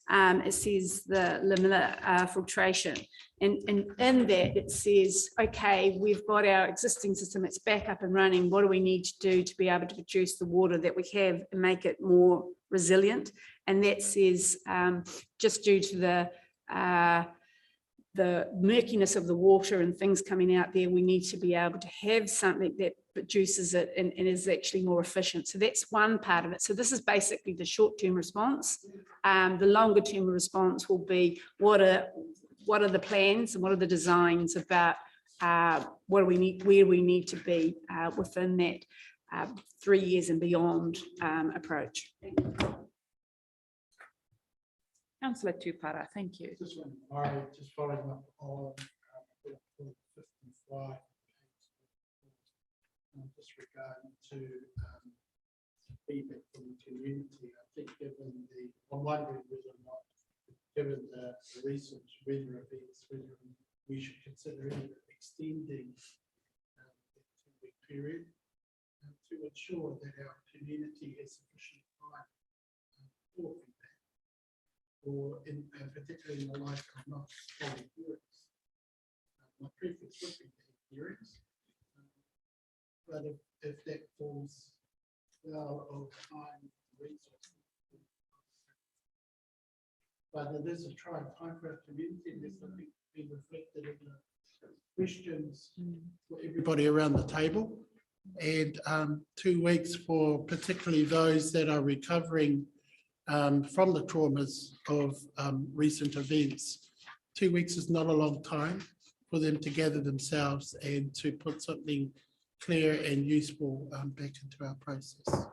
[SPEAKER 13] it says the limited filtration. And in that, it says, okay, we've got our existing system, it's back up and running. What do we need to do to be able to produce the water that we have and make it more resilient? And that says, just due to the murkiness of the water and things coming out there, we need to be able to have something that produces it and is actually more efficient. So that's one part of it. So this is basically the short-term response. The longer-term response will be what are the plans and what are the designs about what do we need, where we need to be within that 3 years and beyond approach.
[SPEAKER 1] Councillor Tupara, thank you.
[SPEAKER 2] Just following up on 55. Just regarding to feedback from the community, I think I'm wondering whether or not, given the recent weather events, whether we should consider extending the 2-week period to ensure that our community has sufficient time for feedback, or particularly in the light of not holding hearings. My preference would be to have hearings. But if that falls foul of time, resources. But it is a trying time for our community, and there's something being reflected in the questions for everybody around the table. And 2 weeks for particularly those that are recovering from the traumas of recent events. 2 weeks is not a long time for them to gather themselves and to put something clear and useful back into our process.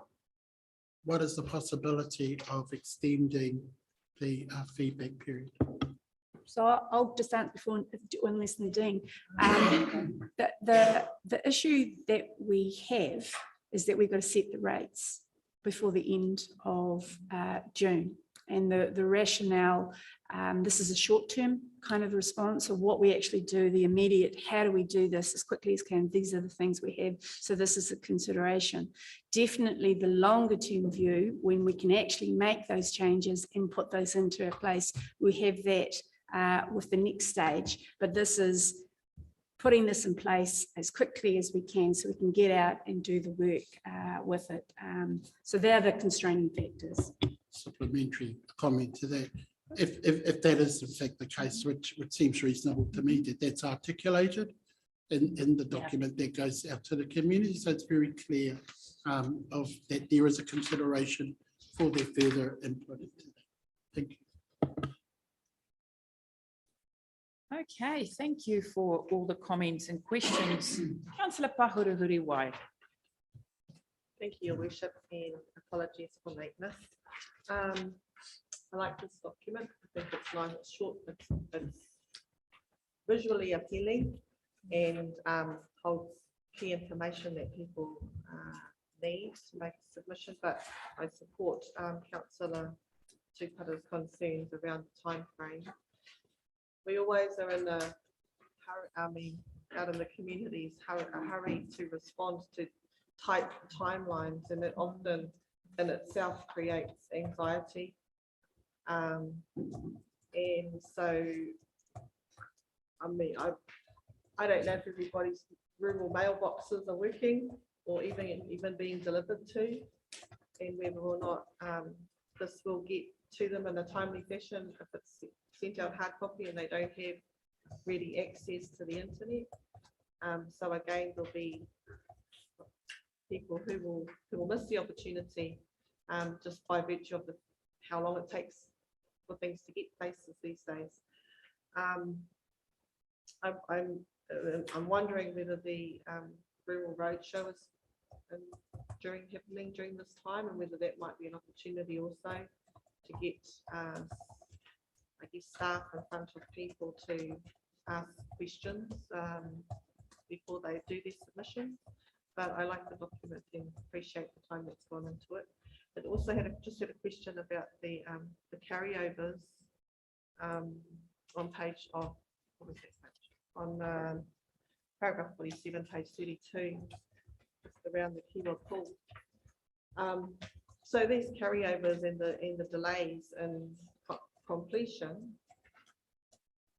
[SPEAKER 2] What is the possibility of extending the feedback period?
[SPEAKER 13] So I'll just answer before unless Nadine. The issue that we have is that we've got to set the rates before the end of June. And the rationale, this is a short-term kind of response of what we actually do, the immediate, how do we do this as quickly as can? These are the things we have. So this is a consideration. Definitely the longer-term view, when we can actually make those changes and put those into place, we have that with the next stage. But this is putting this in place as quickly as we can so we can get out and do the work with it. So they're the constraining factors.
[SPEAKER 2] Supplementary comment to that. If that is in fact the case, which seems reasonable to me, that's articulated in the document that goes out to the community, so it's very clear of that there is a consideration for their further input into that. Thank you.
[SPEAKER 1] Okay, thank you for all the comments and questions. Councillor Pahurihuriwai.
[SPEAKER 19] Thank you, Your Worship, and apologies for lateness. I like this document. I think it's nice, it's short, it's visually appealing and holds key information that people need to make a submission. But I support Councillor Tupara's concerns around the time frame. We always are in a hurry, out in the communities, a hurry to respond to tight timelines, and it often in itself creates anxiety. And so, I don't know if everybody's rural mailboxes are working or even being delivered to, and whether or not this will get to them in a timely fashion if it's sent out hard copy and they don't have ready access to the internet. So again, there'll be people who will miss the opportunity just by virtue of how long it takes for things to get places these days. I'm wondering whether the rural roadshow is happening during this time, and whether that might be an opportunity also to get I guess staff in front of people to ask questions before they do their submission. But I like the document and appreciate the time that's gone into it. It also just had a question about the carryovers on page of what was that page? On paragraph 47, page 32, around the Kiwa pool. So these carryovers and the delays and completion,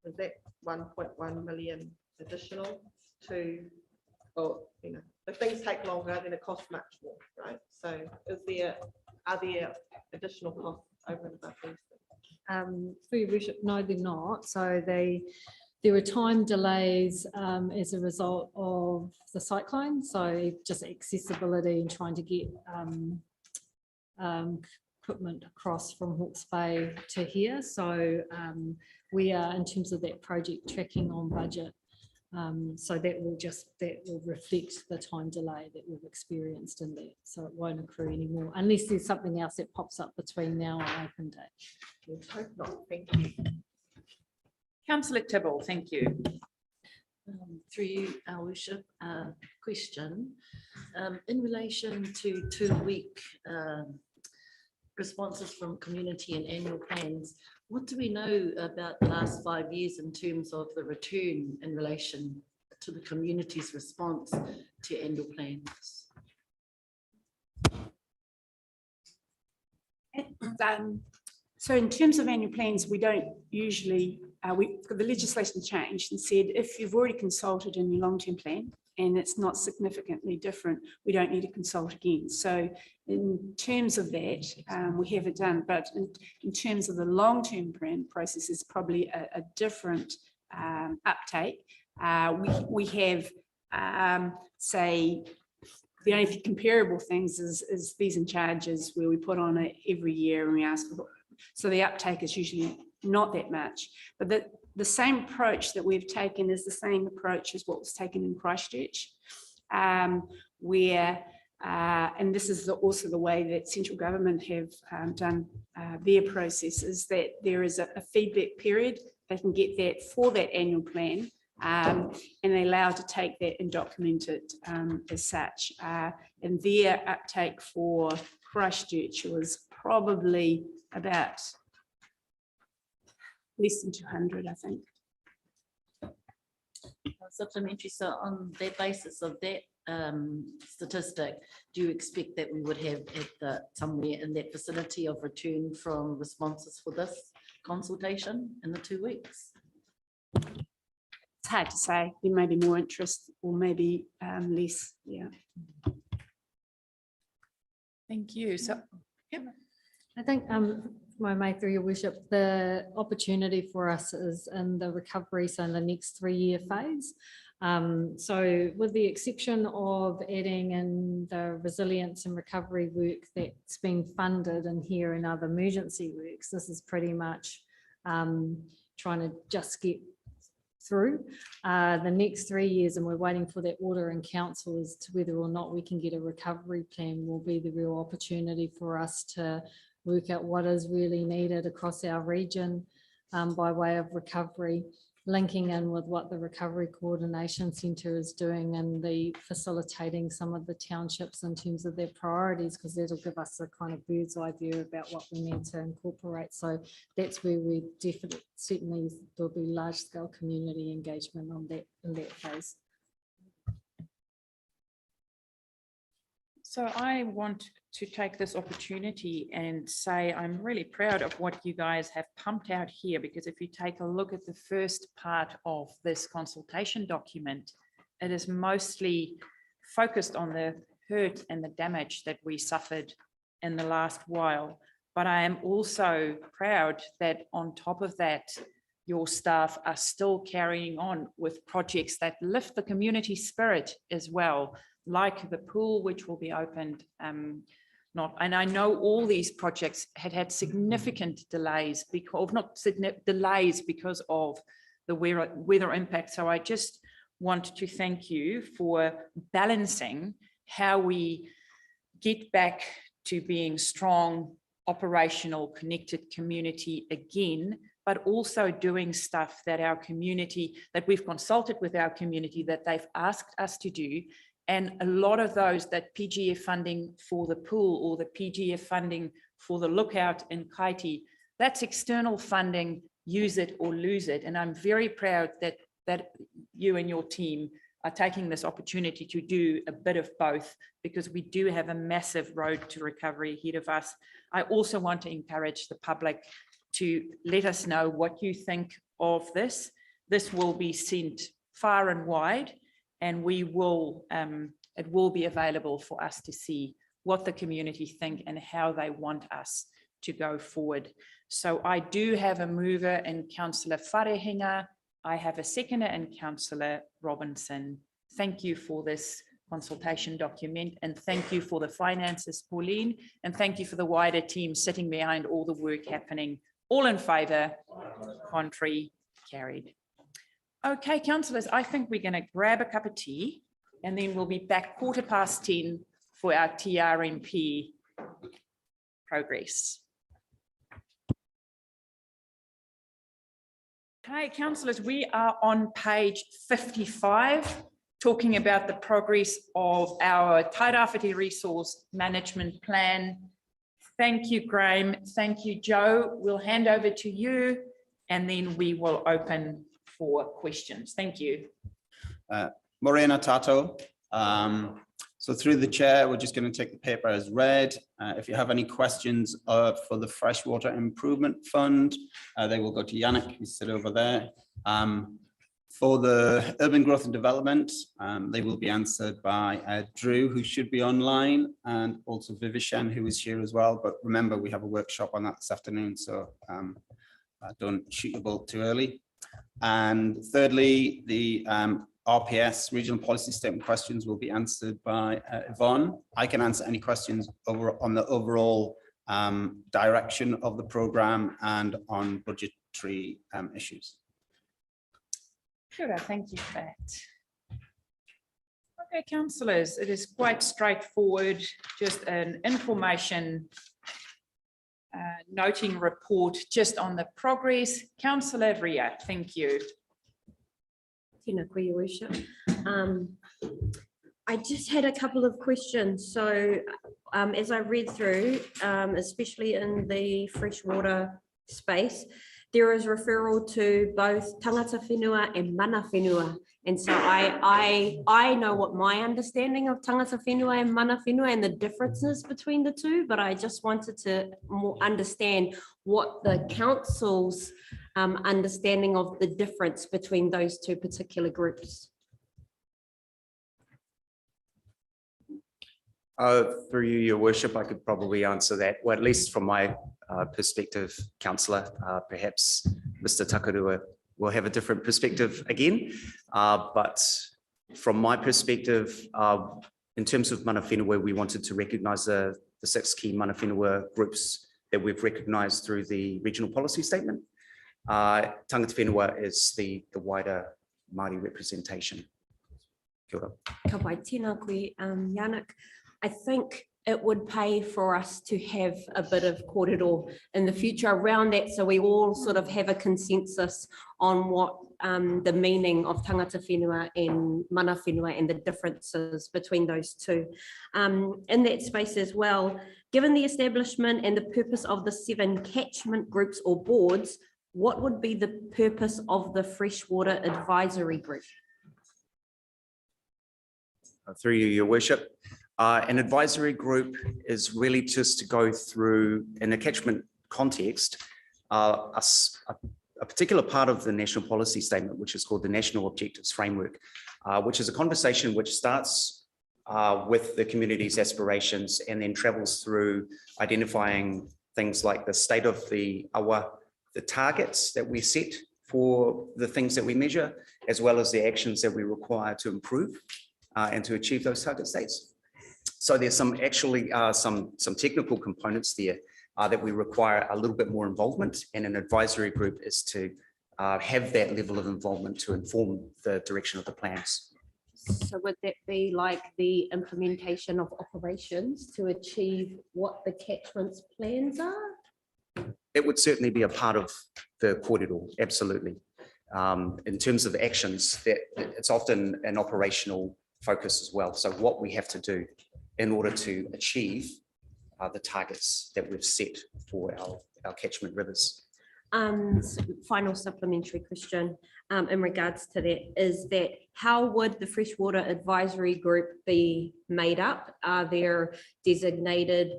[SPEAKER 19] is that 1.1 million additional to, or, you know, if things take longer, then it costs much more, right? So are there additional costs over and above these?
[SPEAKER 12] For your worship, no, they're not. So there were time delays as a result of the cyclone. So just accessibility and trying to get equipment across from Hawke's Bay to here. So we are, in terms of that project, tracking on budget. So that will reflect the time delay that we've experienced in that. So it won't accrue anymore unless there's something else that pops up between now and open day.
[SPEAKER 19] Let's hope not. Thank you.
[SPEAKER 1] Councillor Tibble, thank you.
[SPEAKER 10] Through you, our worship, question. In relation to 2-week responses from community and annual plans, what do we know about the last 5 years in terms of the return in relation to the community's response to annual plans?
[SPEAKER 13] So in terms of annual plans, we don't usually, the legislation changed and said, if you've already consulted in your long-term plan and it's not significantly different, we don't need to consult again. So in terms of that, we haven't done, but in terms of the long-term plan process, is probably a different uptake. We have, say, the only comparable things is fees and charges, where we put on it every year and we ask for, so the uptake is usually not that much. But the same approach that we've taken is the same approach as what was taken in Christchurch, where, and this is also the way that central government have done their process, is that there is a feedback period. They can get that for that annual plan, and they're allowed to take that and document it as such. And their uptake for Christchurch was probably about less than 200, I think.
[SPEAKER 10] Supplementary, so on the basis of that statistic, do you expect that we would have somewhere in that vicinity of return from responses for this consultation in the 2 weeks?
[SPEAKER 13] It's hard to say. There may be more interest or maybe less. Yeah.
[SPEAKER 1] Thank you. So, yep.
[SPEAKER 12] I think, through your worship, the opportunity for us is in the recovery, so in the next 3-year phase. So with the exception of adding in the resilience and recovery work that's been funded in here and other emergency works, this is pretty much trying to just get through the next 3 years, and we're waiting for that order in council as to whether or not we can get a recovery plan. Will be the real opportunity for us to work out what is really needed across our region by way of recovery, linking in with what the Recovery Coordination Centre is doing and the facilitating some of the townships in terms of their priorities, because that'll give us a kind of bird's eye view about what we need to incorporate. So that's where we certainly there'll be large scale community engagement on that in that phase.
[SPEAKER 1] So I want to take this opportunity and say I'm really proud of what you guys have pumped out here, because if you take a look at the first part of this consultation document, it is mostly focused on the hurt and the damage that we suffered in the last while. But I am also proud that on top of that, your staff are still carrying on with projects that lift the community spirit as well, like the pool, which will be opened. And I know all these projects had significant delays because of the weather impact. So I just want to thank you for balancing how we get back to being strong, operational, connected community again, but also doing stuff that our community, that we've consulted with our community, that they've asked us to do. And a lot of those, that PGF funding for the pool or the PGF funding for the lookout in Kaiti, that's external funding, use it or lose it. And I'm very proud that you and your team are taking this opportunity to do a bit of both, because we do have a massive road to recovery ahead of us. I also want to encourage the public to let us know what you think of this. This will be sent far and wide, and we will, it will be available for us to see what the community think and how they want us to go forward. So I do have a mover in Councillor Wharehinga. I have a seconder in Councillor Robinson. Thank you for this consultation document, and thank you for the finances, Pauline, and thank you for the wider team sitting behind all the work happening. All in favour, contrary, carried. Okay, councillors, I think we're going to grab a cup of tea and then we'll be back 10:15 for our TRMP progress. Okay, councillors, we are on page 55, talking about the progress of our Tairāwhiti Resource Management Plan. Thank you, Graham. Thank you, Joe. We'll hand over to you and then we will open for questions. Thank you.
[SPEAKER 20] Morena Tato. So through the chair, we're just going to take the paper as read. If you have any questions for the Freshwater Improvement Fund, they will go to Yannick, who's sit over there. For the urban growth and development, they will be answered by Drew, who should be online, and also Vivishan, who is here as well. But remember, we have a workshop on that this afternoon, so don't shoot your boat too early. And thirdly, the RPS, Regional Policy Statement questions, will be answered by Yvonne. I can answer any questions on the overall direction of the programme and on budgetary issues.
[SPEAKER 1] Good, thank you for that. Okay, councillors, it is quite straightforward, just an information noting report just on the progress. Councillor Ria, thank you.
[SPEAKER 3] Tēnā koe, Your Worship. I just had a couple of questions. So as I read through, especially in the freshwater space, there is referral to both tangata whenua and mana whenua. And so I know what my understanding of tangata whenua and mana whenua and the differences between the two, but I just wanted to more understand what the council's understanding of the difference between those two particular groups.
[SPEAKER 21] Through you, Your Worship, I could probably answer that, well, at least from my perspective, Councillor. Perhaps Mr. Takarua will have a different perspective again. But from my perspective, in terms of mana whenua, we wanted to recognise the 6 key mana whenua groups that we've recognised through the regional policy statement. Tangata whenua is the wider Māori representation. Kia ora.
[SPEAKER 3] Ka pai, tēnā koe, Yannick. I think it would pay for us to have a bit of kōrero in the future around that, so we all sort of have a consensus on what the meaning of tangata whenua and mana whenua and the differences between those two. In that space as well, given the establishment and the purpose of the 7 catchment groups or boards, what would be the purpose of the freshwater advisory group?
[SPEAKER 21] Through you, Your Worship. An advisory group is really just to go through, in a catchment context, a particular part of the national policy statement, which is called the National Objectives Framework, which is a conversation which starts with the community's aspirations and then travels through identifying things like the state of the awa, the targets that we set for the things that we measure, as well as the actions that we require to improve and to achieve those target states. So there's some technical components there that we require a little bit more involvement, and an advisory group is to have that level of involvement to inform the direction of the plans.
[SPEAKER 3] So would that be like the implementation of operations to achieve what the catchment's plans are?
[SPEAKER 21] It would certainly be a part of the kōrero, absolutely. In terms of actions, that it's often an operational focus as well. So what we have to do in order to achieve the targets that we've set for our catchment rivers.
[SPEAKER 3] Final supplementary question in regards to that is that how would the freshwater advisory group be made up? Are there designated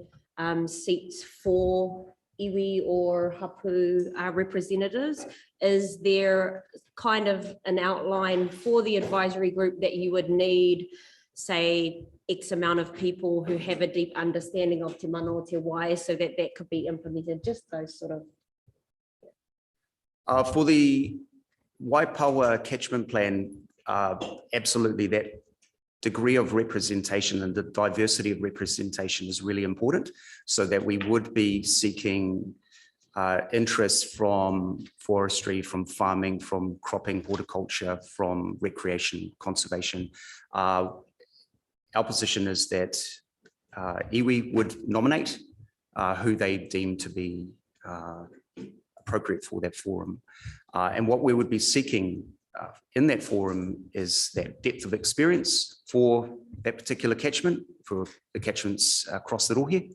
[SPEAKER 3] seats for iwi or hapu representatives. Is there kind of an outline for the advisory group that you would need, say, X amount of people who have a deep understanding of Te Mana o Te Wai, so that that could be implemented, just those sort of.
[SPEAKER 21] For the Waipawa catchment plan, absolutely that degree of representation and the diversity of representation is really important, so that we would be seeking interest from forestry, from farming, from cropping, horticulture, from recreation, conservation. Our position is that iwi would nominate who they deem to be appropriate for that forum. And what we would be seeking in that forum is that depth of experience for that particular catchment, for the catchments across the Rohe,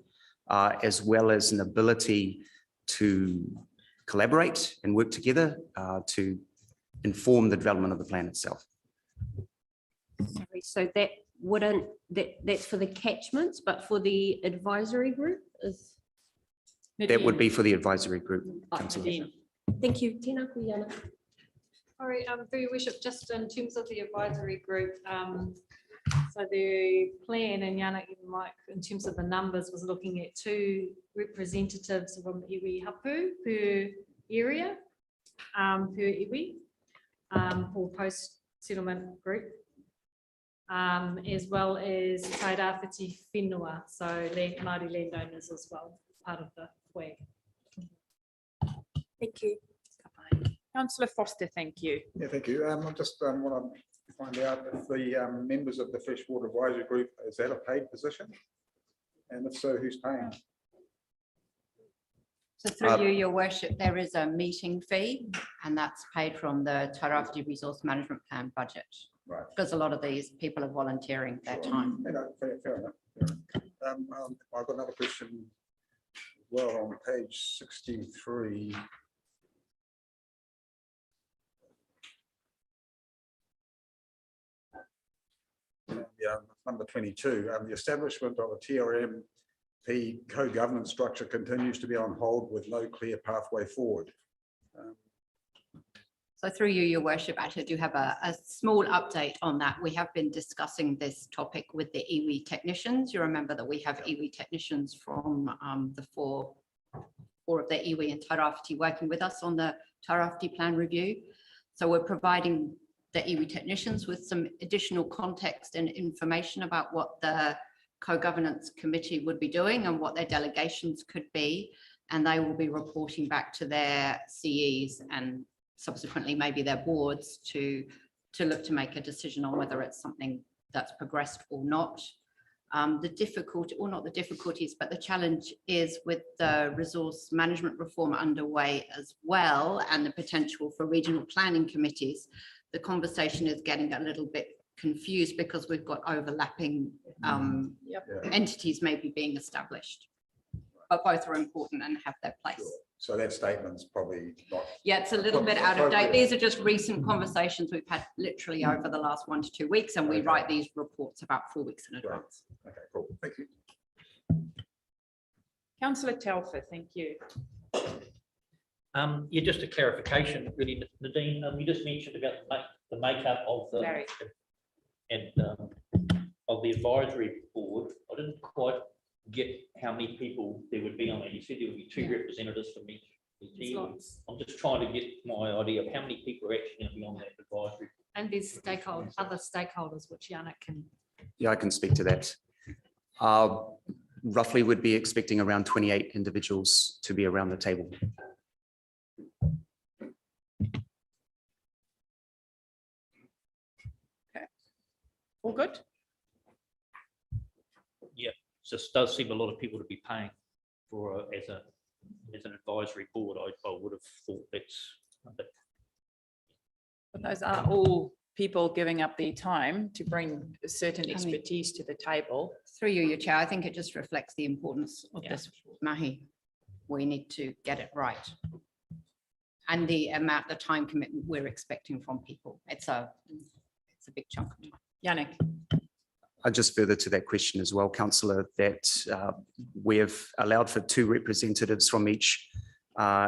[SPEAKER 21] as well as an ability to collaborate and work together to inform the development of the plan itself.
[SPEAKER 3] Sorry, so that wouldn't, that's for the catchments, but for the advisory group is?
[SPEAKER 21] That would be for the advisory group.
[SPEAKER 3] Thank you. Tēnā koe, Iana.
[SPEAKER 12] Sorry, through your worship, just in terms of the advisory group, so the plan, and Yana, even Mike, in terms of the numbers, was looking at 2 representatives from iwi hapu per area, per iwi, for post-settlement group, as well as Tairāwhiti whenua, so Māori landowners as well, part of the WAG.
[SPEAKER 3] Thank you.
[SPEAKER 1] Councillor Foster, thank you.
[SPEAKER 8] Yeah, thank you. I just want to find out if the members of the Freshwater Advisory Group, is that a paid position? And if so, who's paying?
[SPEAKER 5] So through you, your worship, there is a meeting fee, and that's paid from the Tairāwhiti Resource Management Plan budget.
[SPEAKER 8] Right.
[SPEAKER 5] Because a lot of these people are volunteering their time.
[SPEAKER 8] You know, fair enough. I've got another question as well on page 63. Number 22, the establishment of a TRMP co-governance structure continues to be on hold with no clear pathway forward.
[SPEAKER 5] So through you, your worship, actually do have a small update on that. We have been discussing this topic with the iwi technicians. You remember that we have iwi technicians from the four of the iwi and Tairāwhiti working with us on the Tairāwhiti plan review. So we're providing the iwi technicians with some additional context and information about what the co-governance committee would be doing and what their delegations could be. And they will be reporting back to their CEs and subsequently maybe their boards to look to make a decision on whether it's something that's progressed or not. The difficulty, or not the difficulties, but the challenge is with the resource management reform underway as well, and the potential for regional planning committees. The conversation is getting a little bit confused because we've got overlapping entities maybe being established, but both are important and have their place.
[SPEAKER 8] Sure. So that statement's probably not.
[SPEAKER 5] Yeah, it's a little bit out of date. These are just recent conversations we've had literally over the last 1 to 2 weeks, and we write these reports about 4 weeks in advance.
[SPEAKER 8] Okay, cool. Thank you.
[SPEAKER 1] Councillor Telfer, thank you.
[SPEAKER 11] Yeah, just a clarification, really, Nadine. You just mentioned about the makeup of the of the advisory board. I didn't quite get how many people there would be on it. You said there would be 2 representatives from each. I'm just trying to get my idea of how many people are actually going to be on that advisory.
[SPEAKER 12] And there's other stakeholders, which Yana can.
[SPEAKER 21] Yeah, I can speak to that. Roughly would be expecting around 28 individuals to be around the table.
[SPEAKER 1] Okay. All good?
[SPEAKER 11] Yeah, just does seem a lot of people to be paying for as an advisory board. I would have thought that's a bit.
[SPEAKER 1] But those are all people giving up their time to bring certain expertise to the table.
[SPEAKER 5] Through you, your chair, I think it just reflects the importance of this mahi. We need to get it right. And the time commitment we're expecting from people. It's a big chunk of time.
[SPEAKER 1] Yannick.
[SPEAKER 21] just further to that question as well, councillor, that we have allowed for 2 representatives from each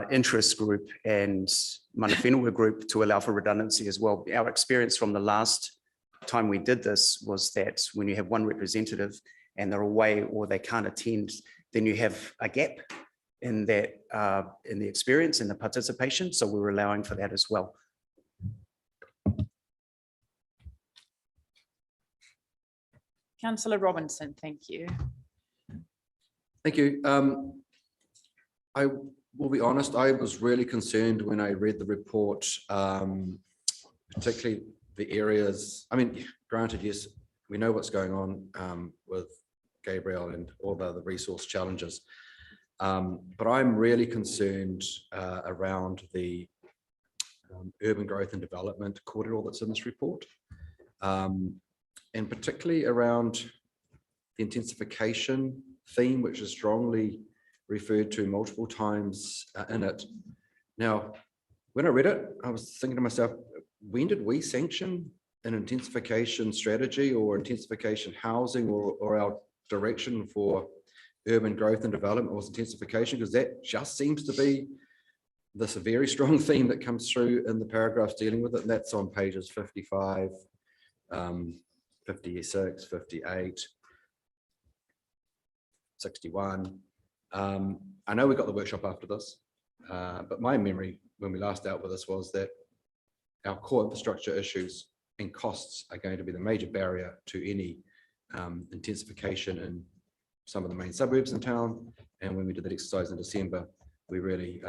[SPEAKER 21] interest group and mana whenua group to allow for redundancy as well. Our experience from the last time we did this was that when you have 1 representative and they're away or they can't attend, then you have a gap in that in the experience and the participation. So we're allowing for that as well.
[SPEAKER 1] Councillor Robinson, thank you.
[SPEAKER 7] Thank you. I will be honest, I was really concerned when I read the report, particularly the areas. I mean, granted, yes, we know what's going on with Gabriel and all the other resource challenges. But I'm really concerned around the urban growth and development corridor that's in this report. And particularly around the intensification theme, which is strongly referred to multiple times in it. Now, when I read it, I was thinking to myself, when did we sanction an intensification strategy or intensification housing or our direction for urban growth and development was intensification? Because that just seems to be this very strong theme that comes through in the paragraphs dealing with it. And that's on pages 55, 56, 58, 61. I know we got the workshop after this, but my memory when we last dealt with this was that our core infrastructure issues and costs are going to be the major barrier to any intensification in some of the main suburbs in town. And when we did that exercise in December, we really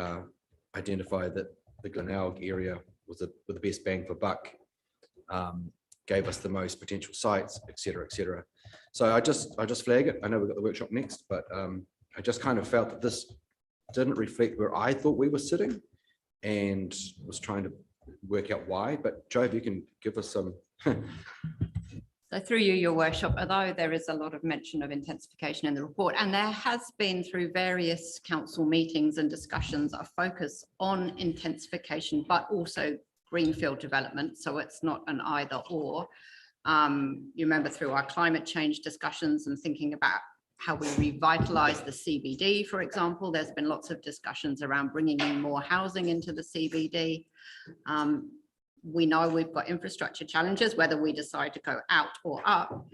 [SPEAKER 7] identified that the Glenelg area was with the best bang for buck, gave us the most potential sites, et cetera, et cetera. So I just flag it. I know we've got the workshop next, but I just kind of felt that this didn't reflect where I thought we were sitting and was trying to work out why. But Joe, if you can give us some.
[SPEAKER 5] So through you, your worship, although there is a lot of mention of intensification in the report, and there has been through various council meetings and discussions a focus on intensification, but also greenfield development. So it's not an either or. You remember through our climate change discussions and thinking about how we revitalize the CBD, for example, there's been lots of discussions around bringing in more housing into the CBD. We know we've got infrastructure challenges, whether we decide to go out or up.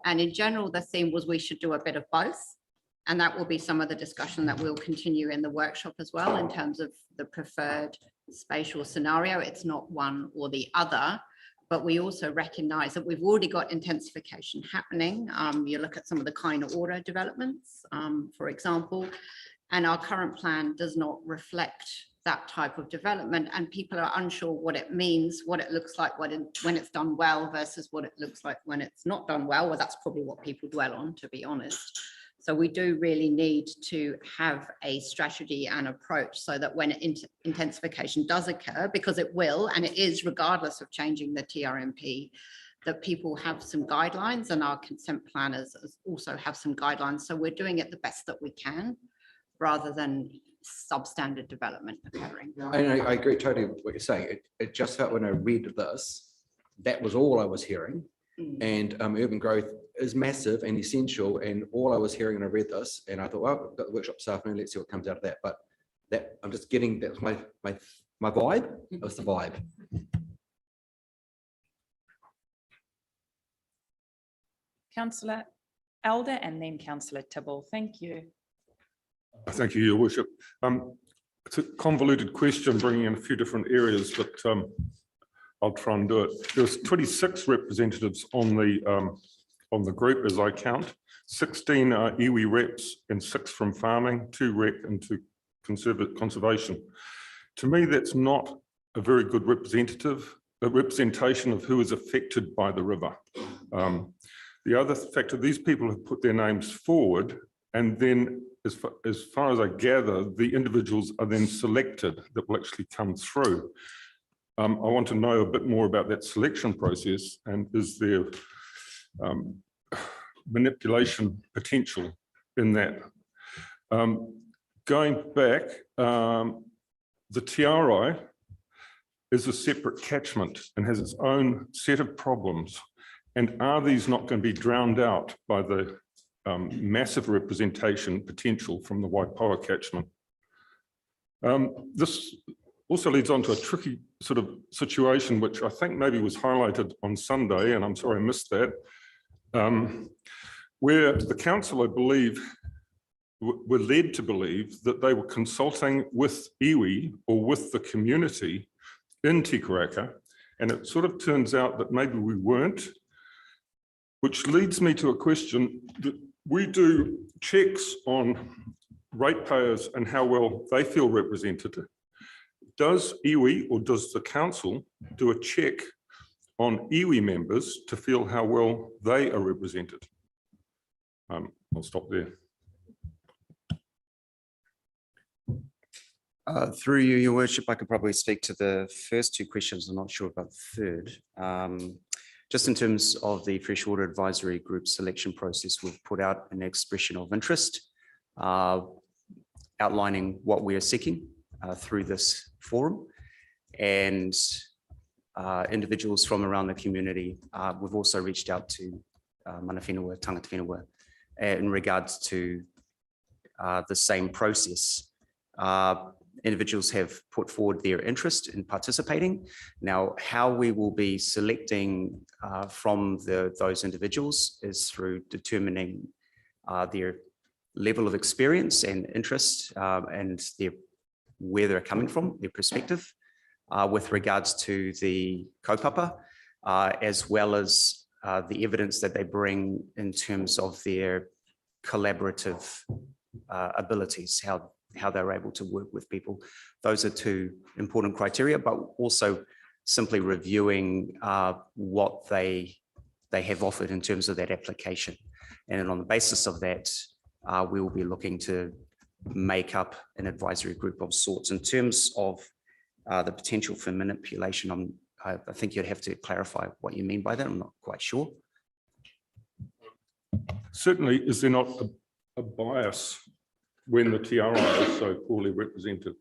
[SPEAKER 5] And in general, the theme was we should do a bit of both. And that will be some of the discussion that we'll continue in the workshop as well, in terms of the preferred spatial scenario. It's not one or the other, but we also recognize that we've already got intensification happening. You look at some of the kind of order developments, for example, and our current plan does not reflect that type of development, and people are unsure what it means, what it looks like when it's done well versus what it looks like when it's not done well. Well, that's probably what people dwell on, to be honest. So we do really need to have a strategy and approach so that when intensification does occur, because it will, and it is regardless of changing the TRMP, that people have some guidelines, and our consent planners also have some guidelines. So we're doing it the best that we can, rather than substandard development occurring.
[SPEAKER 7] I agree totally with what you're saying. It just felt when I read this, that was all I was hearing. And urban growth is massive and essential. And all I was hearing when I read this, and I thought, well, we've got the workshop this afternoon, let's see what comes out of that. But that I'm just getting, that's my vibe. That's the vibe.
[SPEAKER 1] Councillor Elder and then Councillor Tibble. Thank you.
[SPEAKER 4] Thank you, Your Worship. It's a convoluted question, bringing in a few different areas, but I'll try and do it. There's 26 representatives on the group, as I count. 16 are iwi reps and 6 from farming, 2 rec and 2 conservation. To me, that's not a very good representation of who is affected by the river. The other factor, these people have put their names forward, and then as far as I gather, the individuals are then selected that will actually come through. I want to know a bit more about that selection process, and is there manipulation potential in that? Going back, the Tairāwhiti is a separate catchment and has its own set of problems. And are these not going to be drowned out by the massive representation potential from the Waipawa catchment? This also leads on to a tricky sort of situation, which I think maybe was highlighted on Sunday, and I'm sorry I missed that, where the council, I believe, were led to believe that they were consulting with iwi or with the community in Te Karakia, and it sort of turns out that maybe we weren't, which leads me to a question that we do checks on ratepayers and how well they feel represented. Does iwi or does the council do a check on iwi members to feel how well they are represented? I'll stop there.
[SPEAKER 21] Through you, Your Worship, I could probably speak to the first two questions. I'm not sure about the third. Just in terms of the Freshwater Advisory Group selection process, we've put out an expression of interest, outlining what we are seeking through this forum, and individuals from around the community. We've also reached out to mana whenua, tangata whenua, in regards to the same process. Individuals have put forward their interest in participating. Now, how we will be selecting from those individuals is through determining their level of experience and interest and where they're coming from, their perspective with regards to the kaupapa, as well as the evidence that they bring in terms of their collaborative abilities, how they're able to work with people. Those are two important criteria, but also simply reviewing what they have offered in terms of that application. And on the basis of that, we will be looking to make up an advisory group of sorts. In terms of the potential for manipulation, I think you'd have to clarify what you mean by that. I'm not quite sure.
[SPEAKER 4] Certainly, is there not a bias when the tiara is so poorly represented?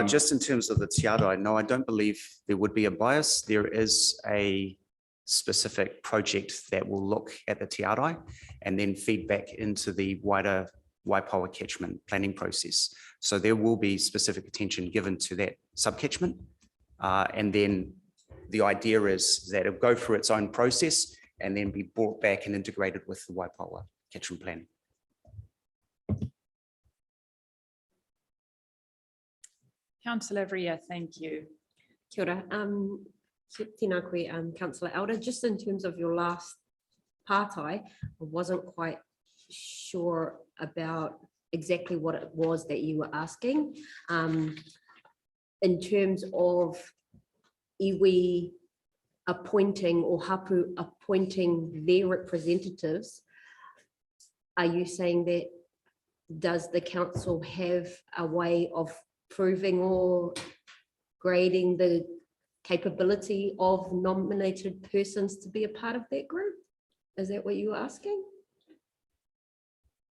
[SPEAKER 21] Just in terms of the tiara, no, I don't believe there would be a bias. There is a specific project that will look at the tiara and then feed back into the wider Waipawa catchment planning process. So there will be specific attention given to that subcatchment. And then the idea is that it'll go through its own process and then be brought back and integrated with the Waipawa catchment plan.
[SPEAKER 1] Councillor Ria, thank you.
[SPEAKER 3] Kia ora. Tēnā koe, Councillor Elder, just in terms of your last pātai, I wasn't quite sure about exactly what it was that you were asking. In terms of iwi appointing or hapu appointing their representatives, are you saying that does the council have a way of proving or grading the capability of nominated persons to be a part of that group? Is that what you were asking?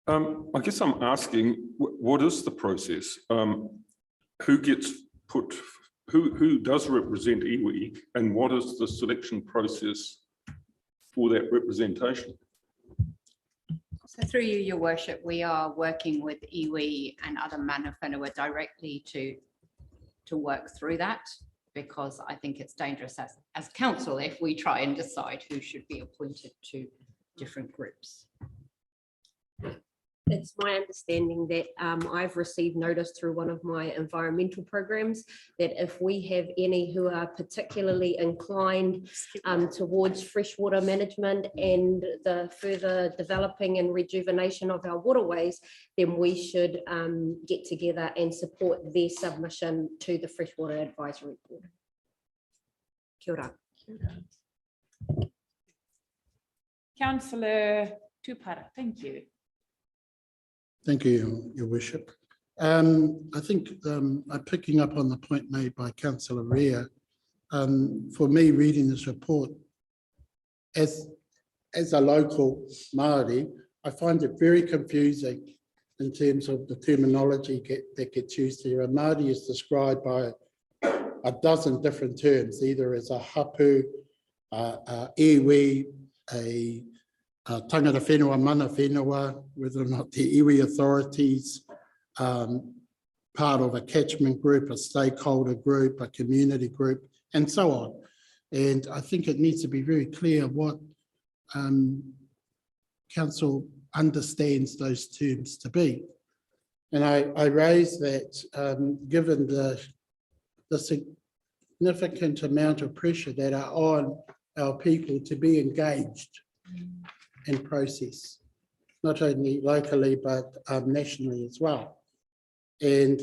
[SPEAKER 4] I guess I'm asking, what is the process? Who gets put, who does represent iwi, and what is the selection process for that representation?
[SPEAKER 5] So through you, Your Worship, we are working with iwi and other mana whenua directly to work through that, because I think it's dangerous as council if we try and decide who should be appointed to different groups.
[SPEAKER 3] It's my understanding that I've received notice through one of my environmental programs that if we have any who are particularly inclined towards freshwater management and the further developing and rejuvenation of our waterways, then we should get together and support their submission to the Freshwater Advisory Board. Kia ora.
[SPEAKER 1] Councillor Tupara, thank you.
[SPEAKER 2] Thank you, Your Worship. I think I'm picking up on the point made by Councillor Ria. For me, reading this report, as a local Māori, I find it very confusing in terms of the terminology that gets used here. A Māori is described by a dozen different terms, either as a hapu, iwi, a tangata whenua, mana whenua, whether or not the iwi authorities, part of a catchment group, a stakeholder group, a community group, and so on. And I think it needs to be very clear what council understands those terms to be. And I raise that given the significant amount of pressure that are on our people to be engaged in process, not only locally, but nationally as well. And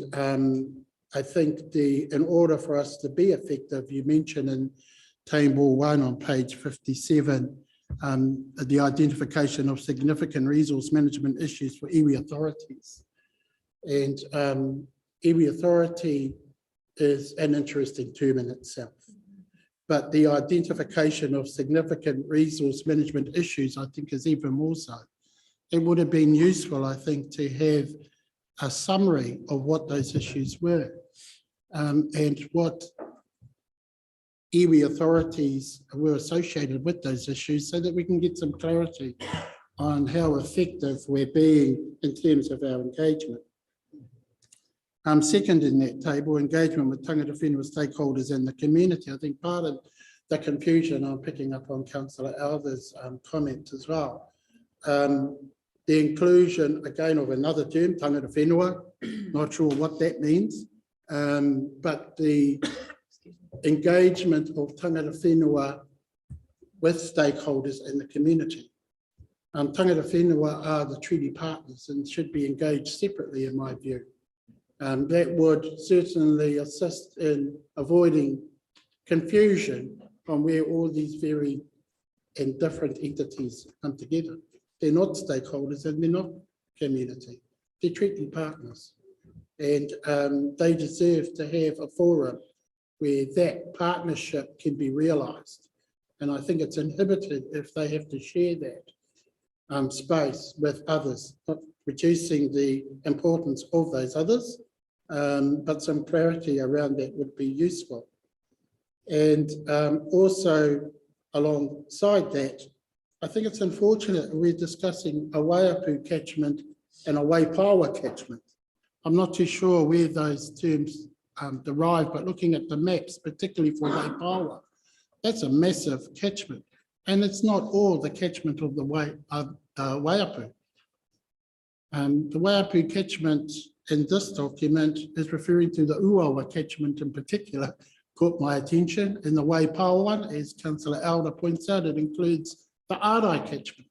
[SPEAKER 2] I think in order for us to be effective, you mentioned in table 1 on page 57, the identification of significant resource management issues for iwi authorities. And iwi authority is an interesting term in itself, but the identification of significant resource management issues, I think, is even more so. It would have been useful, I think, to have a summary of what those issues were and what iwi authorities were associated with those issues so that we can get some clarity on how effective we're being in terms of our engagement. Second in that table, engagement with tangata whenua stakeholders and the community. I think part of the confusion, I'm picking up on Councillor Alva's comment as well. The inclusion, again, of another term, tangata whenua, not sure what that means, but the engagement of tangata whenua with stakeholders in the community. Tangata whenua are the treaty partners and should be engaged separately, in my view. That would certainly assist in avoiding confusion on where all these very and different entities come together. They're not stakeholders and they're not community. They're treaty partners. And they deserve to have a forum where that partnership can be realised. And I think it's inhibited if they have to share that space with others, not reducing the importance of those others, but some clarity around that would be useful. And also alongside that, I think it's unfortunate we're discussing a Waiapu catchment and a Waipawa catchment. I'm not too sure where those terms derive, but looking at the maps, particularly for Waipawa, that's a massive catchment. And it's not all the catchment of the Waiapu. The Waiapu catchment in this document is referring to the Uawa catchment in particular, caught my attention. In the Waipawa one, as Councillor Elder points out, it includes the Arai catchment.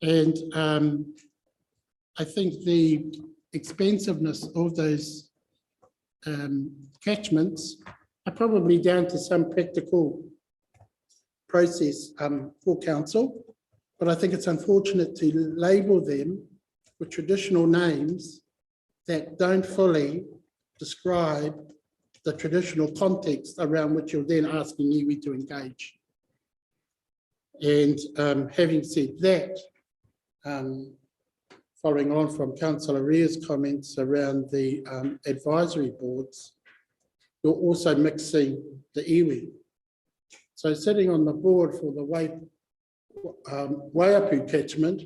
[SPEAKER 2] And I think the expensiveness of those catchments are probably down to some practical process for council, but I think it's unfortunate to label them with traditional names that don't fully describe the traditional context around which you're then asking iwi to engage. And having said that, following on from Councillor Rea's comments around the advisory boards, you're also mixing the iwi. So sitting on the board for the Waiapu catchment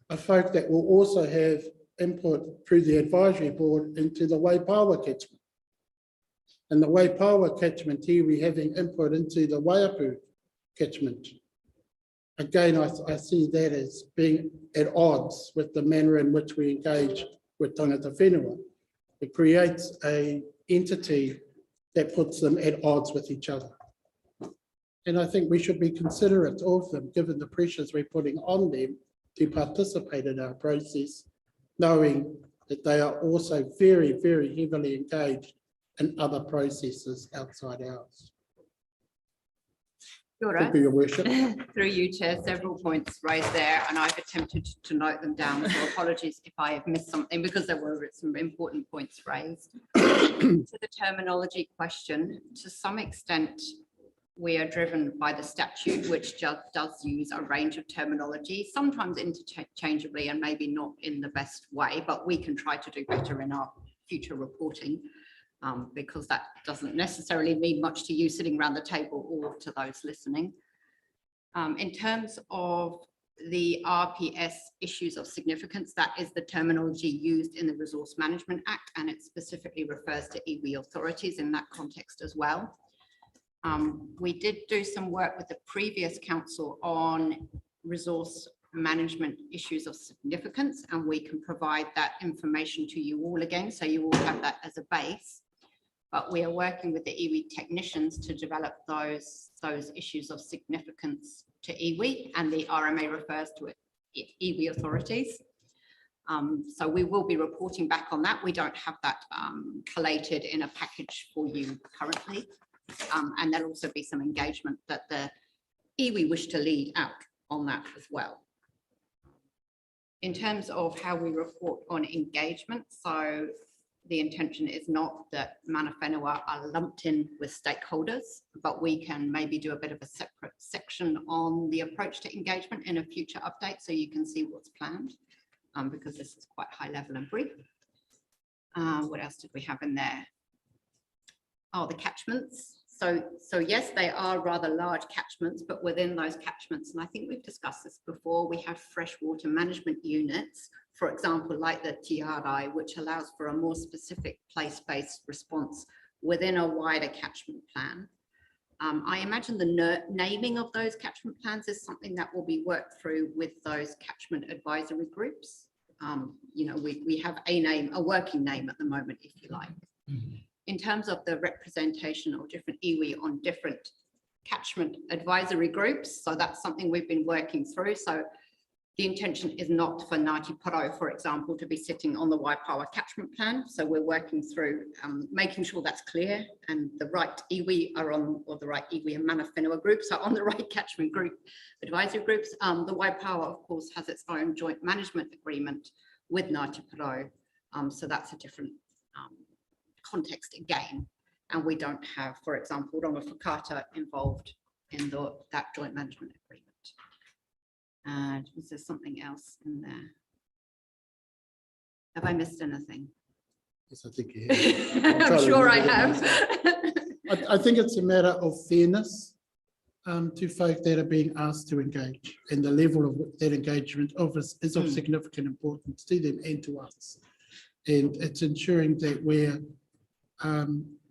[SPEAKER 2] are folk that will also have input through the advisory board into the Waipawa catchment. And the Waipawa catchment iwi having input into the Waiapu catchment. Again, I see that as being at odds with the manner in which we engage with tangata whenua. It creates an entity that puts them at odds with each other. And I think we should be considerate of them, given the pressures we're putting on them to participate in our process, knowing that they are also very, very heavily engaged in other processes outside ours. Thank you, Your Worship.
[SPEAKER 5] Through you, Chair, several points raised there, and I've attempted to note them down. So apologies if I have missed something, because there were some important points raised. To the terminology question, to some extent, we are driven by the statute, which just does use a range of terminology, sometimes interchangeably and maybe not in the best way, but we can try to do better in our future reporting. Because that doesn't necessarily mean much to you sitting around the table or to those listening. In terms of the RPS issues of significance, that is the terminology used in the Resource Management Act, and it specifically refers to iwi authorities in that context as well. We did do some work with the previous council on resource management issues of significance, and we can provide that information to you all again, so you all have that as a base. But we are working with the iwi technicians to develop those issues of significance to iwi, and the RMA refers to it iwi authorities. So we will be reporting back on that. We don't have that collated in a package for you currently. And there'll also be some engagement that the iwi wish to lead out on that as well. In terms of how we report on engagement, so the intention is not that mana whenua are lumped in with stakeholders, but we can maybe do a bit of a separate section on the approach to engagement in a future update, so you can see what's planned, because this is quite high level and brief. What else did we have in there? Oh, the catchments. So yes, they are rather large catchments, but within those catchments, and I think we've discussed this before, we have freshwater management units, for example, like the Tairāwhiti, which allows for a more specific place-based response within a wider catchment plan. I imagine the naming of those catchment plans is something that will be worked through with those catchment advisory groups. You know, we have a name, a working name at the moment, if you like. In terms of the representation of different iwi on different catchment advisory groups, so that's something we've been working through. So the intention is not for Ngāti Porou, for example, to be sitting on the Waiapu catchment plan. So we're working through making sure that's clear and the right iwi are on, or the right iwi and mana whenua groups are on the right catchment group advisory groups. The Waiapu, of course, has its own joint management agreement with Ngāti Porou. So that's a different context again, and we don't have, for example, Ronga Whakata involved in that joint management agreement. And was there something else in there? Have I missed anything?
[SPEAKER 2] Yes, I think you have.
[SPEAKER 5] I'm sure I have.
[SPEAKER 2] I think it's a matter of fairness to folk that are being asked to engage, and the level of that engagement is of significant importance to them and to us. And it's ensuring that we're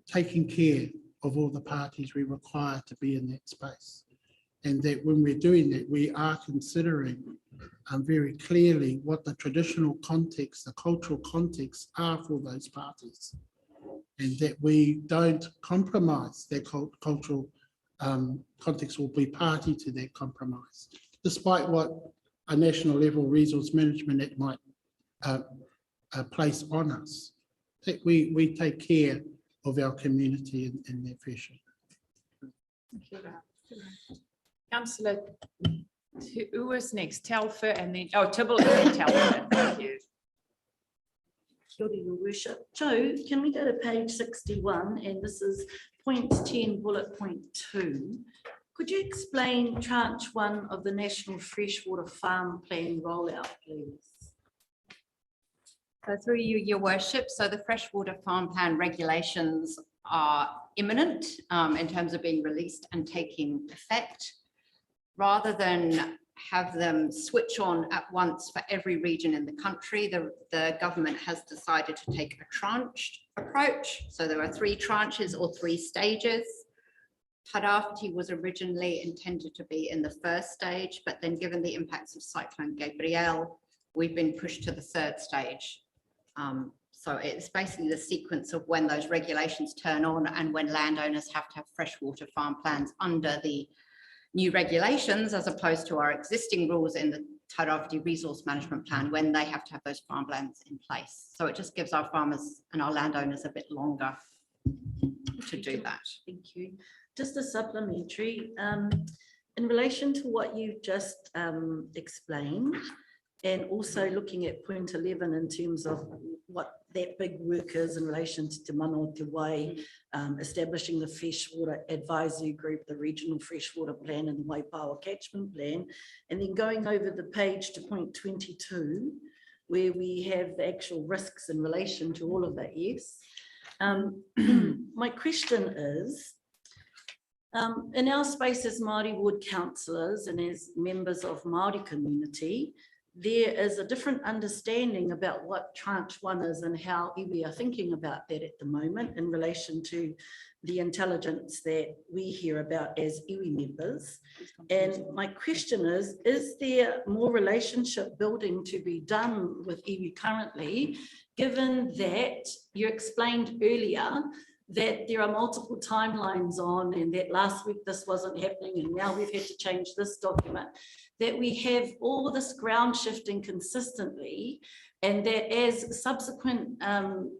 [SPEAKER 2] taking care of all the parties we require to be in that space. And that when we're doing that, we are considering very clearly what the traditional context, the cultural context are for those parties. And that we don't compromise their cultural context or be party to that compromise, despite what a national level resource management act might place on us. That we take care of our community in that fashion.
[SPEAKER 1] Councillor, who was next? Telfer and then, oh, Tibble and then Telfer. Thank you.
[SPEAKER 10] Kia ora, Your Worship. Joe, can we go to page 61, and this is point 10, bullet point 2. Could you explain tranche 1 of the National Freshwater Farm Plan rollout, please?
[SPEAKER 5] So through you, Your Worship, so the freshwater farm plan regulations are imminent in terms of being released and taking effect. Rather than have them switch on at once for every region in the country, the government has decided to take a tranched approach. So there are 3 tranches or 3 stages. Tairāwhiti was originally intended to be in the first stage, but then given the impacts of Cyclone Gabrielle, we've been pushed to the 3rd stage. So it's basically the sequence of when those regulations turn on and when landowners have to have freshwater farm plans under the new regulations, as opposed to our existing rules in the Tairāwhiti Resource Management Plan, when they have to have those farmlands in place. So it just gives our farmers and our landowners a bit longer to do that.
[SPEAKER 10] Thank you. Just a supplementary, in relation to what you just explained, and also looking at point 11 in terms of what that big work is in relation to Te Mana o Te Wai, establishing the freshwater advisory group, the regional freshwater plan and the Waiapu catchment plan, and then going over the page to point 22, where we have the actual risks in relation to all of that, yes. My question is, In our space as Māori ward councillors and as members of Māori community, there is a different understanding about what tranche 1 is and how iwi are thinking about that at the moment in relation to the intelligence that we hear about as iwi members. And my question is there more relationship building to be done with iwi currently, given that you explained earlier that there are multiple timelines on and that last week this wasn't happening and now we've had to change this document, that we have all this ground shifting consistently, and that as subsequent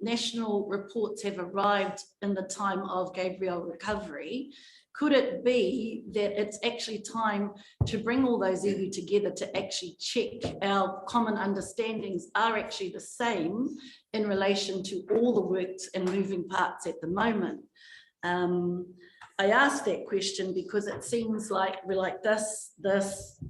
[SPEAKER 10] national reports have arrived in the time of Gabriel recovery, could it be that it's actually time to bring all those iwi together to actually check our common understandings are actually the same in relation to all the works and moving parts at the moment? I asked that question because it seems like we're like this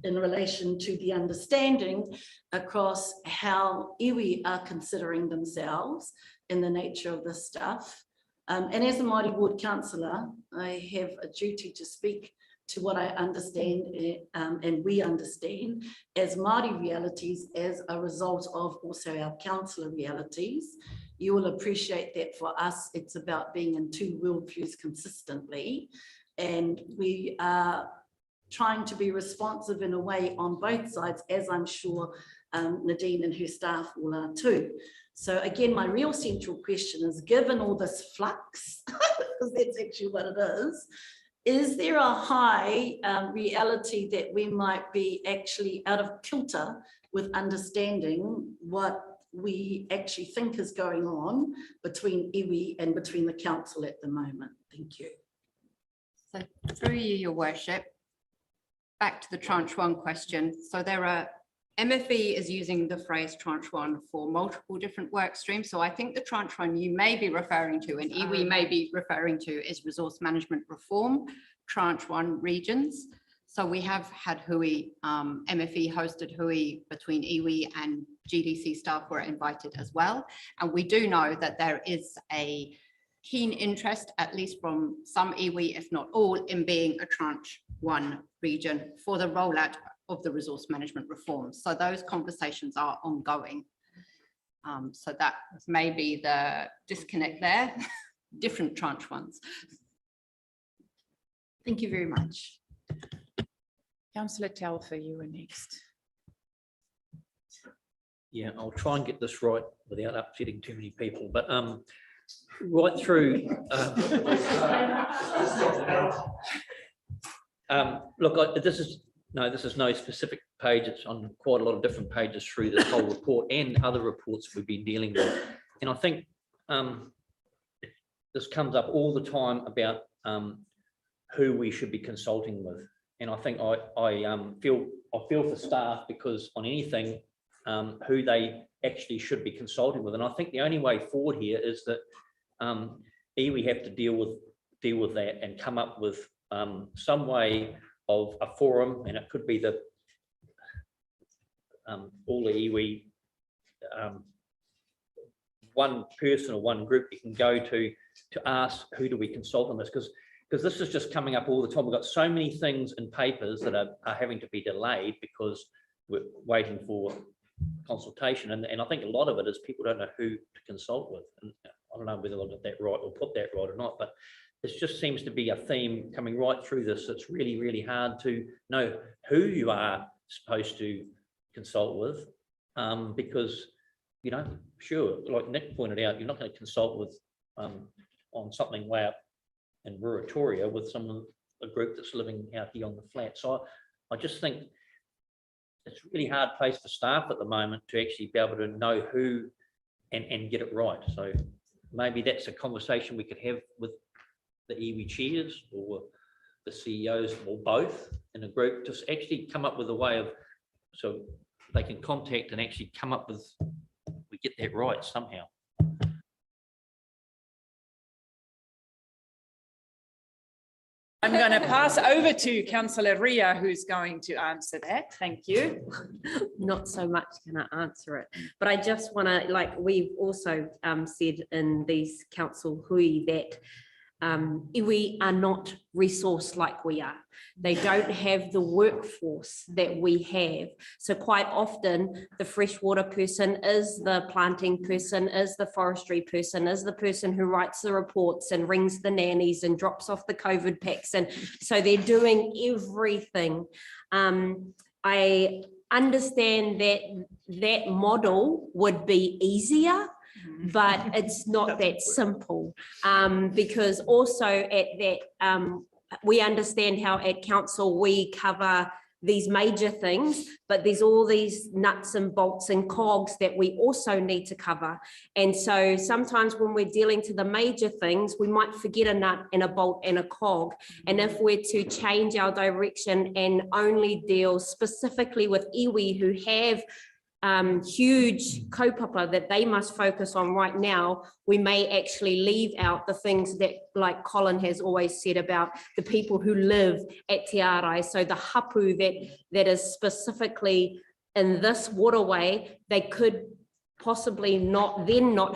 [SPEAKER 10] in relation to the understanding across how iwi are considering themselves in the nature of this stuff. And as a Māori ward councillor, I have a duty to speak to what I understand and we understand as Māori realities as a result of also our councillor realities. You will appreciate that for us, it's about being in two worldviews consistently. And we are trying to be responsive in a way on both sides, as I'm sure Nadine and her staff will are too. So again, my real central question is, given all this flux, because that's actually what it is there a high reality that we might be actually out of kilter with understanding what we actually think is going on between iwi and between the council at the moment? Thank you.
[SPEAKER 5] So through you, your worship, back to the tranche 1 question. So there are, MFE is using the phrase tranche 1 for multiple different work streams. So I think the tranche 1 you may be referring to and iwi may be referring to is resource management reform, tranche 1 regions. So we have had Hui, MFE hosted Hui between iwi and GDC staff were invited as well. And we do know that there is a keen interest, at least from some iwi, if not all, in being a tranche 1 region for the rollout of the resource management reforms. So those conversations are ongoing. So that may be the disconnect there, different tranche 1s. Thank you very much.
[SPEAKER 1] Councillor Telfer, you were next.
[SPEAKER 11] Yeah, I'll try and get this right without upsetting too many people, but right through. Look, this is no specific page. It's on quite a lot of different pages through this whole report and other reports we've been dealing with. And I think this comes up all the time about who we should be consulting with. And I think I feel for staff, because on anything, who they actually should be consulting with. And I think the only way forward here is that we have to deal with that and come up with some way of a forum, and it could be the all the iwi, one person or one group you can go to ask who do we consult on this, because this is just coming up all the time. We've got so many things in papers that are having to be delayed because we're waiting for consultation, and I think a lot of it is people don't know who to consult with. And I don't know whether I got that right or put that right or not, but it just seems to be a theme coming right through this. It's really, really hard to know who you are supposed to consult with, because, you know, sure, like Nick pointed out, you're not going to consult with on something way up in Ruatoria with a group that's living out here on the flat. So I just think it's a really hard place for staff at the moment to actually be able to know who and get it right. So maybe that's a conversation we could have with the iwi chairs or the CEOs or both in a group, to actually come up with a way of, so they can contact and actually come up with, we get that right somehow.
[SPEAKER 1] I'm going to pass over to Councillor Ria, who's going to answer that. Thank you.
[SPEAKER 3] Not so much going to answer it, but I just want to, like we've also said in these council hui that iwi are not resourced like we are. They don't have the workforce that we have. So quite often the freshwater person is the planting person, is the forestry person, is the person who writes the reports and rings the nannies and drops off the COVID packs. And so they're doing everything. I understand that that model would be easier, but it's not that simple, because also at that, we understand how at council we cover these major things, but there's all these nuts and bolts and cogs that we also need to cover. And so sometimes when we're dealing to the major things, we might forget a nut and a bolt and a cog. And if we're to change our direction and only deal specifically with iwi who have huge kaupapa that they must focus on right now, we may actually leave out the things that, like Colin has always said, about the people who live at Te Arai. So the hapu that is specifically in this waterway, they could possibly not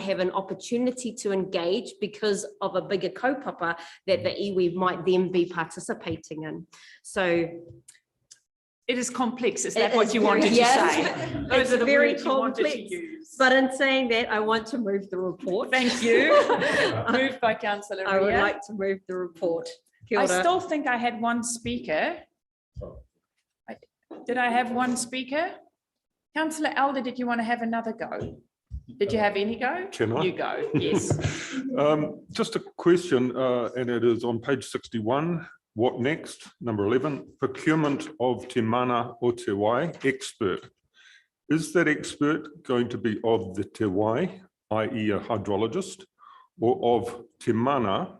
[SPEAKER 3] have an opportunity to engage because of a bigger kaupapa that the iwi might then be participating in. So
[SPEAKER 1] it is complex. Is that what you wanted to say? Those are the
[SPEAKER 3] very
[SPEAKER 1] words you wanted
[SPEAKER 3] complex.
[SPEAKER 1] to use.
[SPEAKER 3] But in saying that, I want to move the report.
[SPEAKER 1] Thank you. Moved by Councillor
[SPEAKER 3] I would
[SPEAKER 1] Ria.
[SPEAKER 3] like to move the report. Kia
[SPEAKER 1] I
[SPEAKER 3] ora.
[SPEAKER 1] still think I had one speaker. Did I have one speaker? Councillor Elder, did you want to have another go? Did you have any go?
[SPEAKER 4] Can I?
[SPEAKER 1] You go, yes.
[SPEAKER 4] Just a question, and it is on page 61. What next? Number 11, procurement of Te Mana o Te Wai expert. Is that expert going to be of the Te Wai, i.e. a hydrologist, or of Te Mana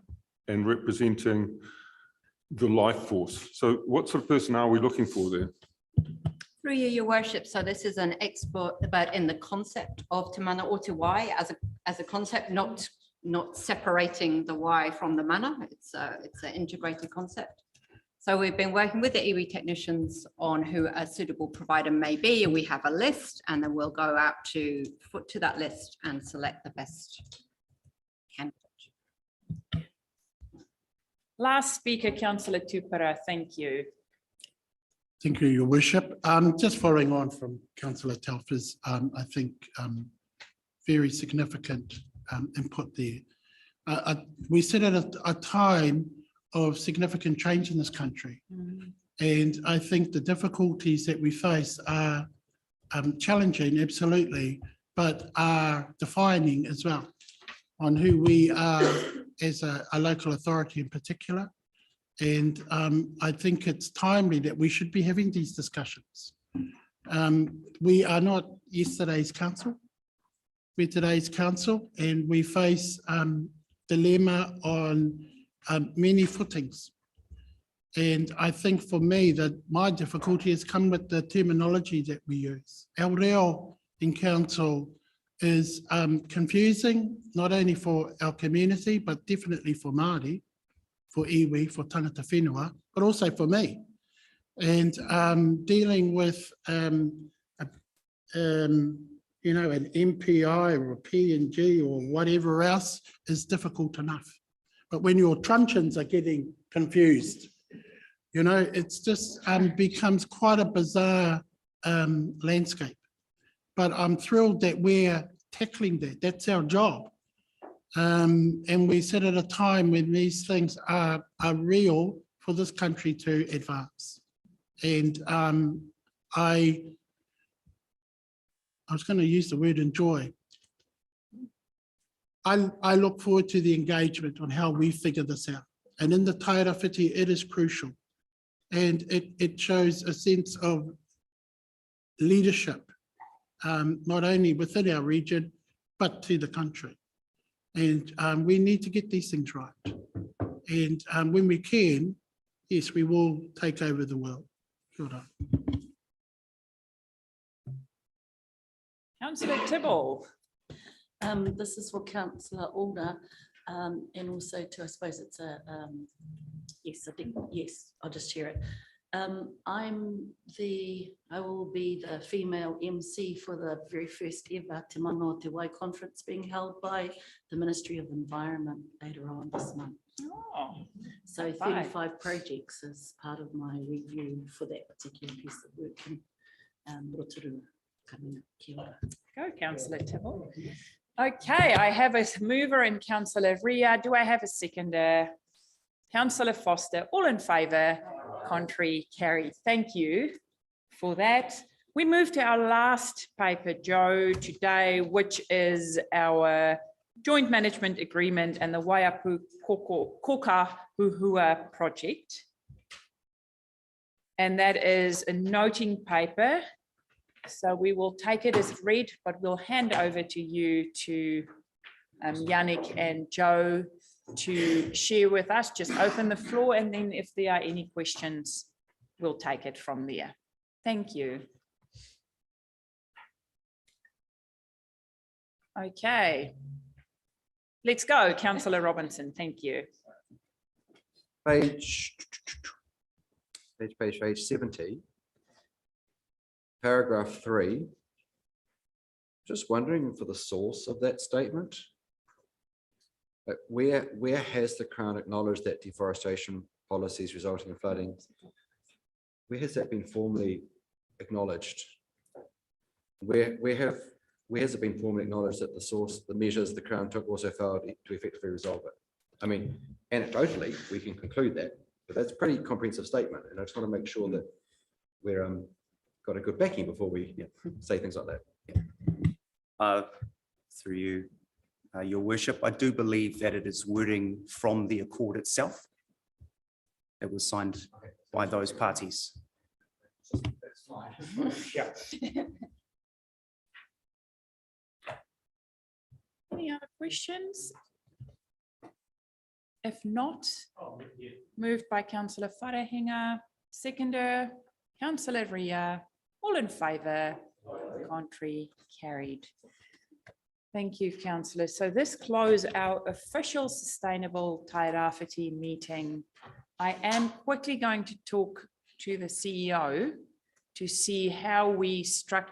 [SPEAKER 4] and representing the life force? So what sort of person are we looking for there?
[SPEAKER 5] Through you, your worship. So this is an expert about in the concept of Te Mana o Te Wai as a concept, not separating the why from the mana. It's an integrated concept. So we've been working with the iwi technicians on who a suitable provider may be, and we have a list, and then we'll go out to that list and select the best candidate.
[SPEAKER 1] Last speaker, Councillor Tupara, thank you.
[SPEAKER 2] Thank you, Your Worship. Just following on from Councillor Telfer's, I think very significant input there. We sit at a time of significant change in this country. And I think the difficulties that we face are challenging, absolutely, but are defining as well on who we are as a local authority in particular. And I think it's timely that we should be having these discussions. We are not yesterday's council. We're today's council, and we face dilemma on many footings. And I think for me that my difficulty has come with the terminology that we use. Our reo in council is confusing, not only for our community, but definitely for Māori, for iwi, for tangata whenua, but also for me. And dealing with you know, an MPI or a PNG or whatever else is difficult enough. But when your truncheons are getting confused, you know, it's just becomes quite a bizarre landscape. But I'm thrilled that we're tackling that. That's our job. And we sit at a time when these things are real for this country to advance. And I was going to use the word enjoy. I look forward to the engagement on how we figure this out. And in the Tairāwhiti, it is crucial. And it shows a sense of leadership, not only within our region, but to the country. And we need to get these things right. And when we can, yes, we will take over the world. Kia ora.
[SPEAKER 1] Councillor Tibble.
[SPEAKER 10] This is for Councillor Alder, and also to, I suppose it's a, yes, I think, yes, I'll just share it. I will be the female MC for the very first ever Te Mano Te Wai conference being held by the Ministry of Environment later on this month.
[SPEAKER 1] Oh,
[SPEAKER 10] So
[SPEAKER 1] fine.
[SPEAKER 10] 35 projects is part of my review for that particular piece of work. And Rotorua coming up. Kia ora.
[SPEAKER 1] Go, councillor Tibble. Okay, I have a mover and councillor Ria. Do I have a seconder? Councillor Foster, all in favour, contrary, carried. Thank you for that. We move to our last paper, Joe, today, which is our joint management agreement and the Waiapu Koka Huhua project. And that is a noting paper. So we will take it as read, but we'll hand over to you to Yannick and Joe to share with us. Just open the floor, and then if there are any questions, we'll take it from there. Thank you. Okay. Let's go, Councillor Robinson. Thank you.
[SPEAKER 7] Page 70. Paragraph 3. Just wondering for the source of that statement. Where has the Crown acknowledged that deforestation policies resulting in flooding? Where has that been formally acknowledged? Where has it been formally acknowledged that the measures the Crown took also failed to effectively resolve it? I mean, anecdotally, we can conclude that, but that's a pretty comprehensive statement, and I just want to make sure that we're got a good backing before we say things like that.
[SPEAKER 21] Through you, Your Worship, I do believe that it is wording from the accord itself that was signed by those parties.
[SPEAKER 7] That's fine.
[SPEAKER 21] Yeah.
[SPEAKER 1] Any other questions? If not, moved by Councillor Wharehinga, seconder, Councillor Ria, all in favour, contrary, carried. Thank you, councillor. So this closes our official Sustainable Tairāwhiti meeting. I am quickly going to talk to the CEO to see how we structure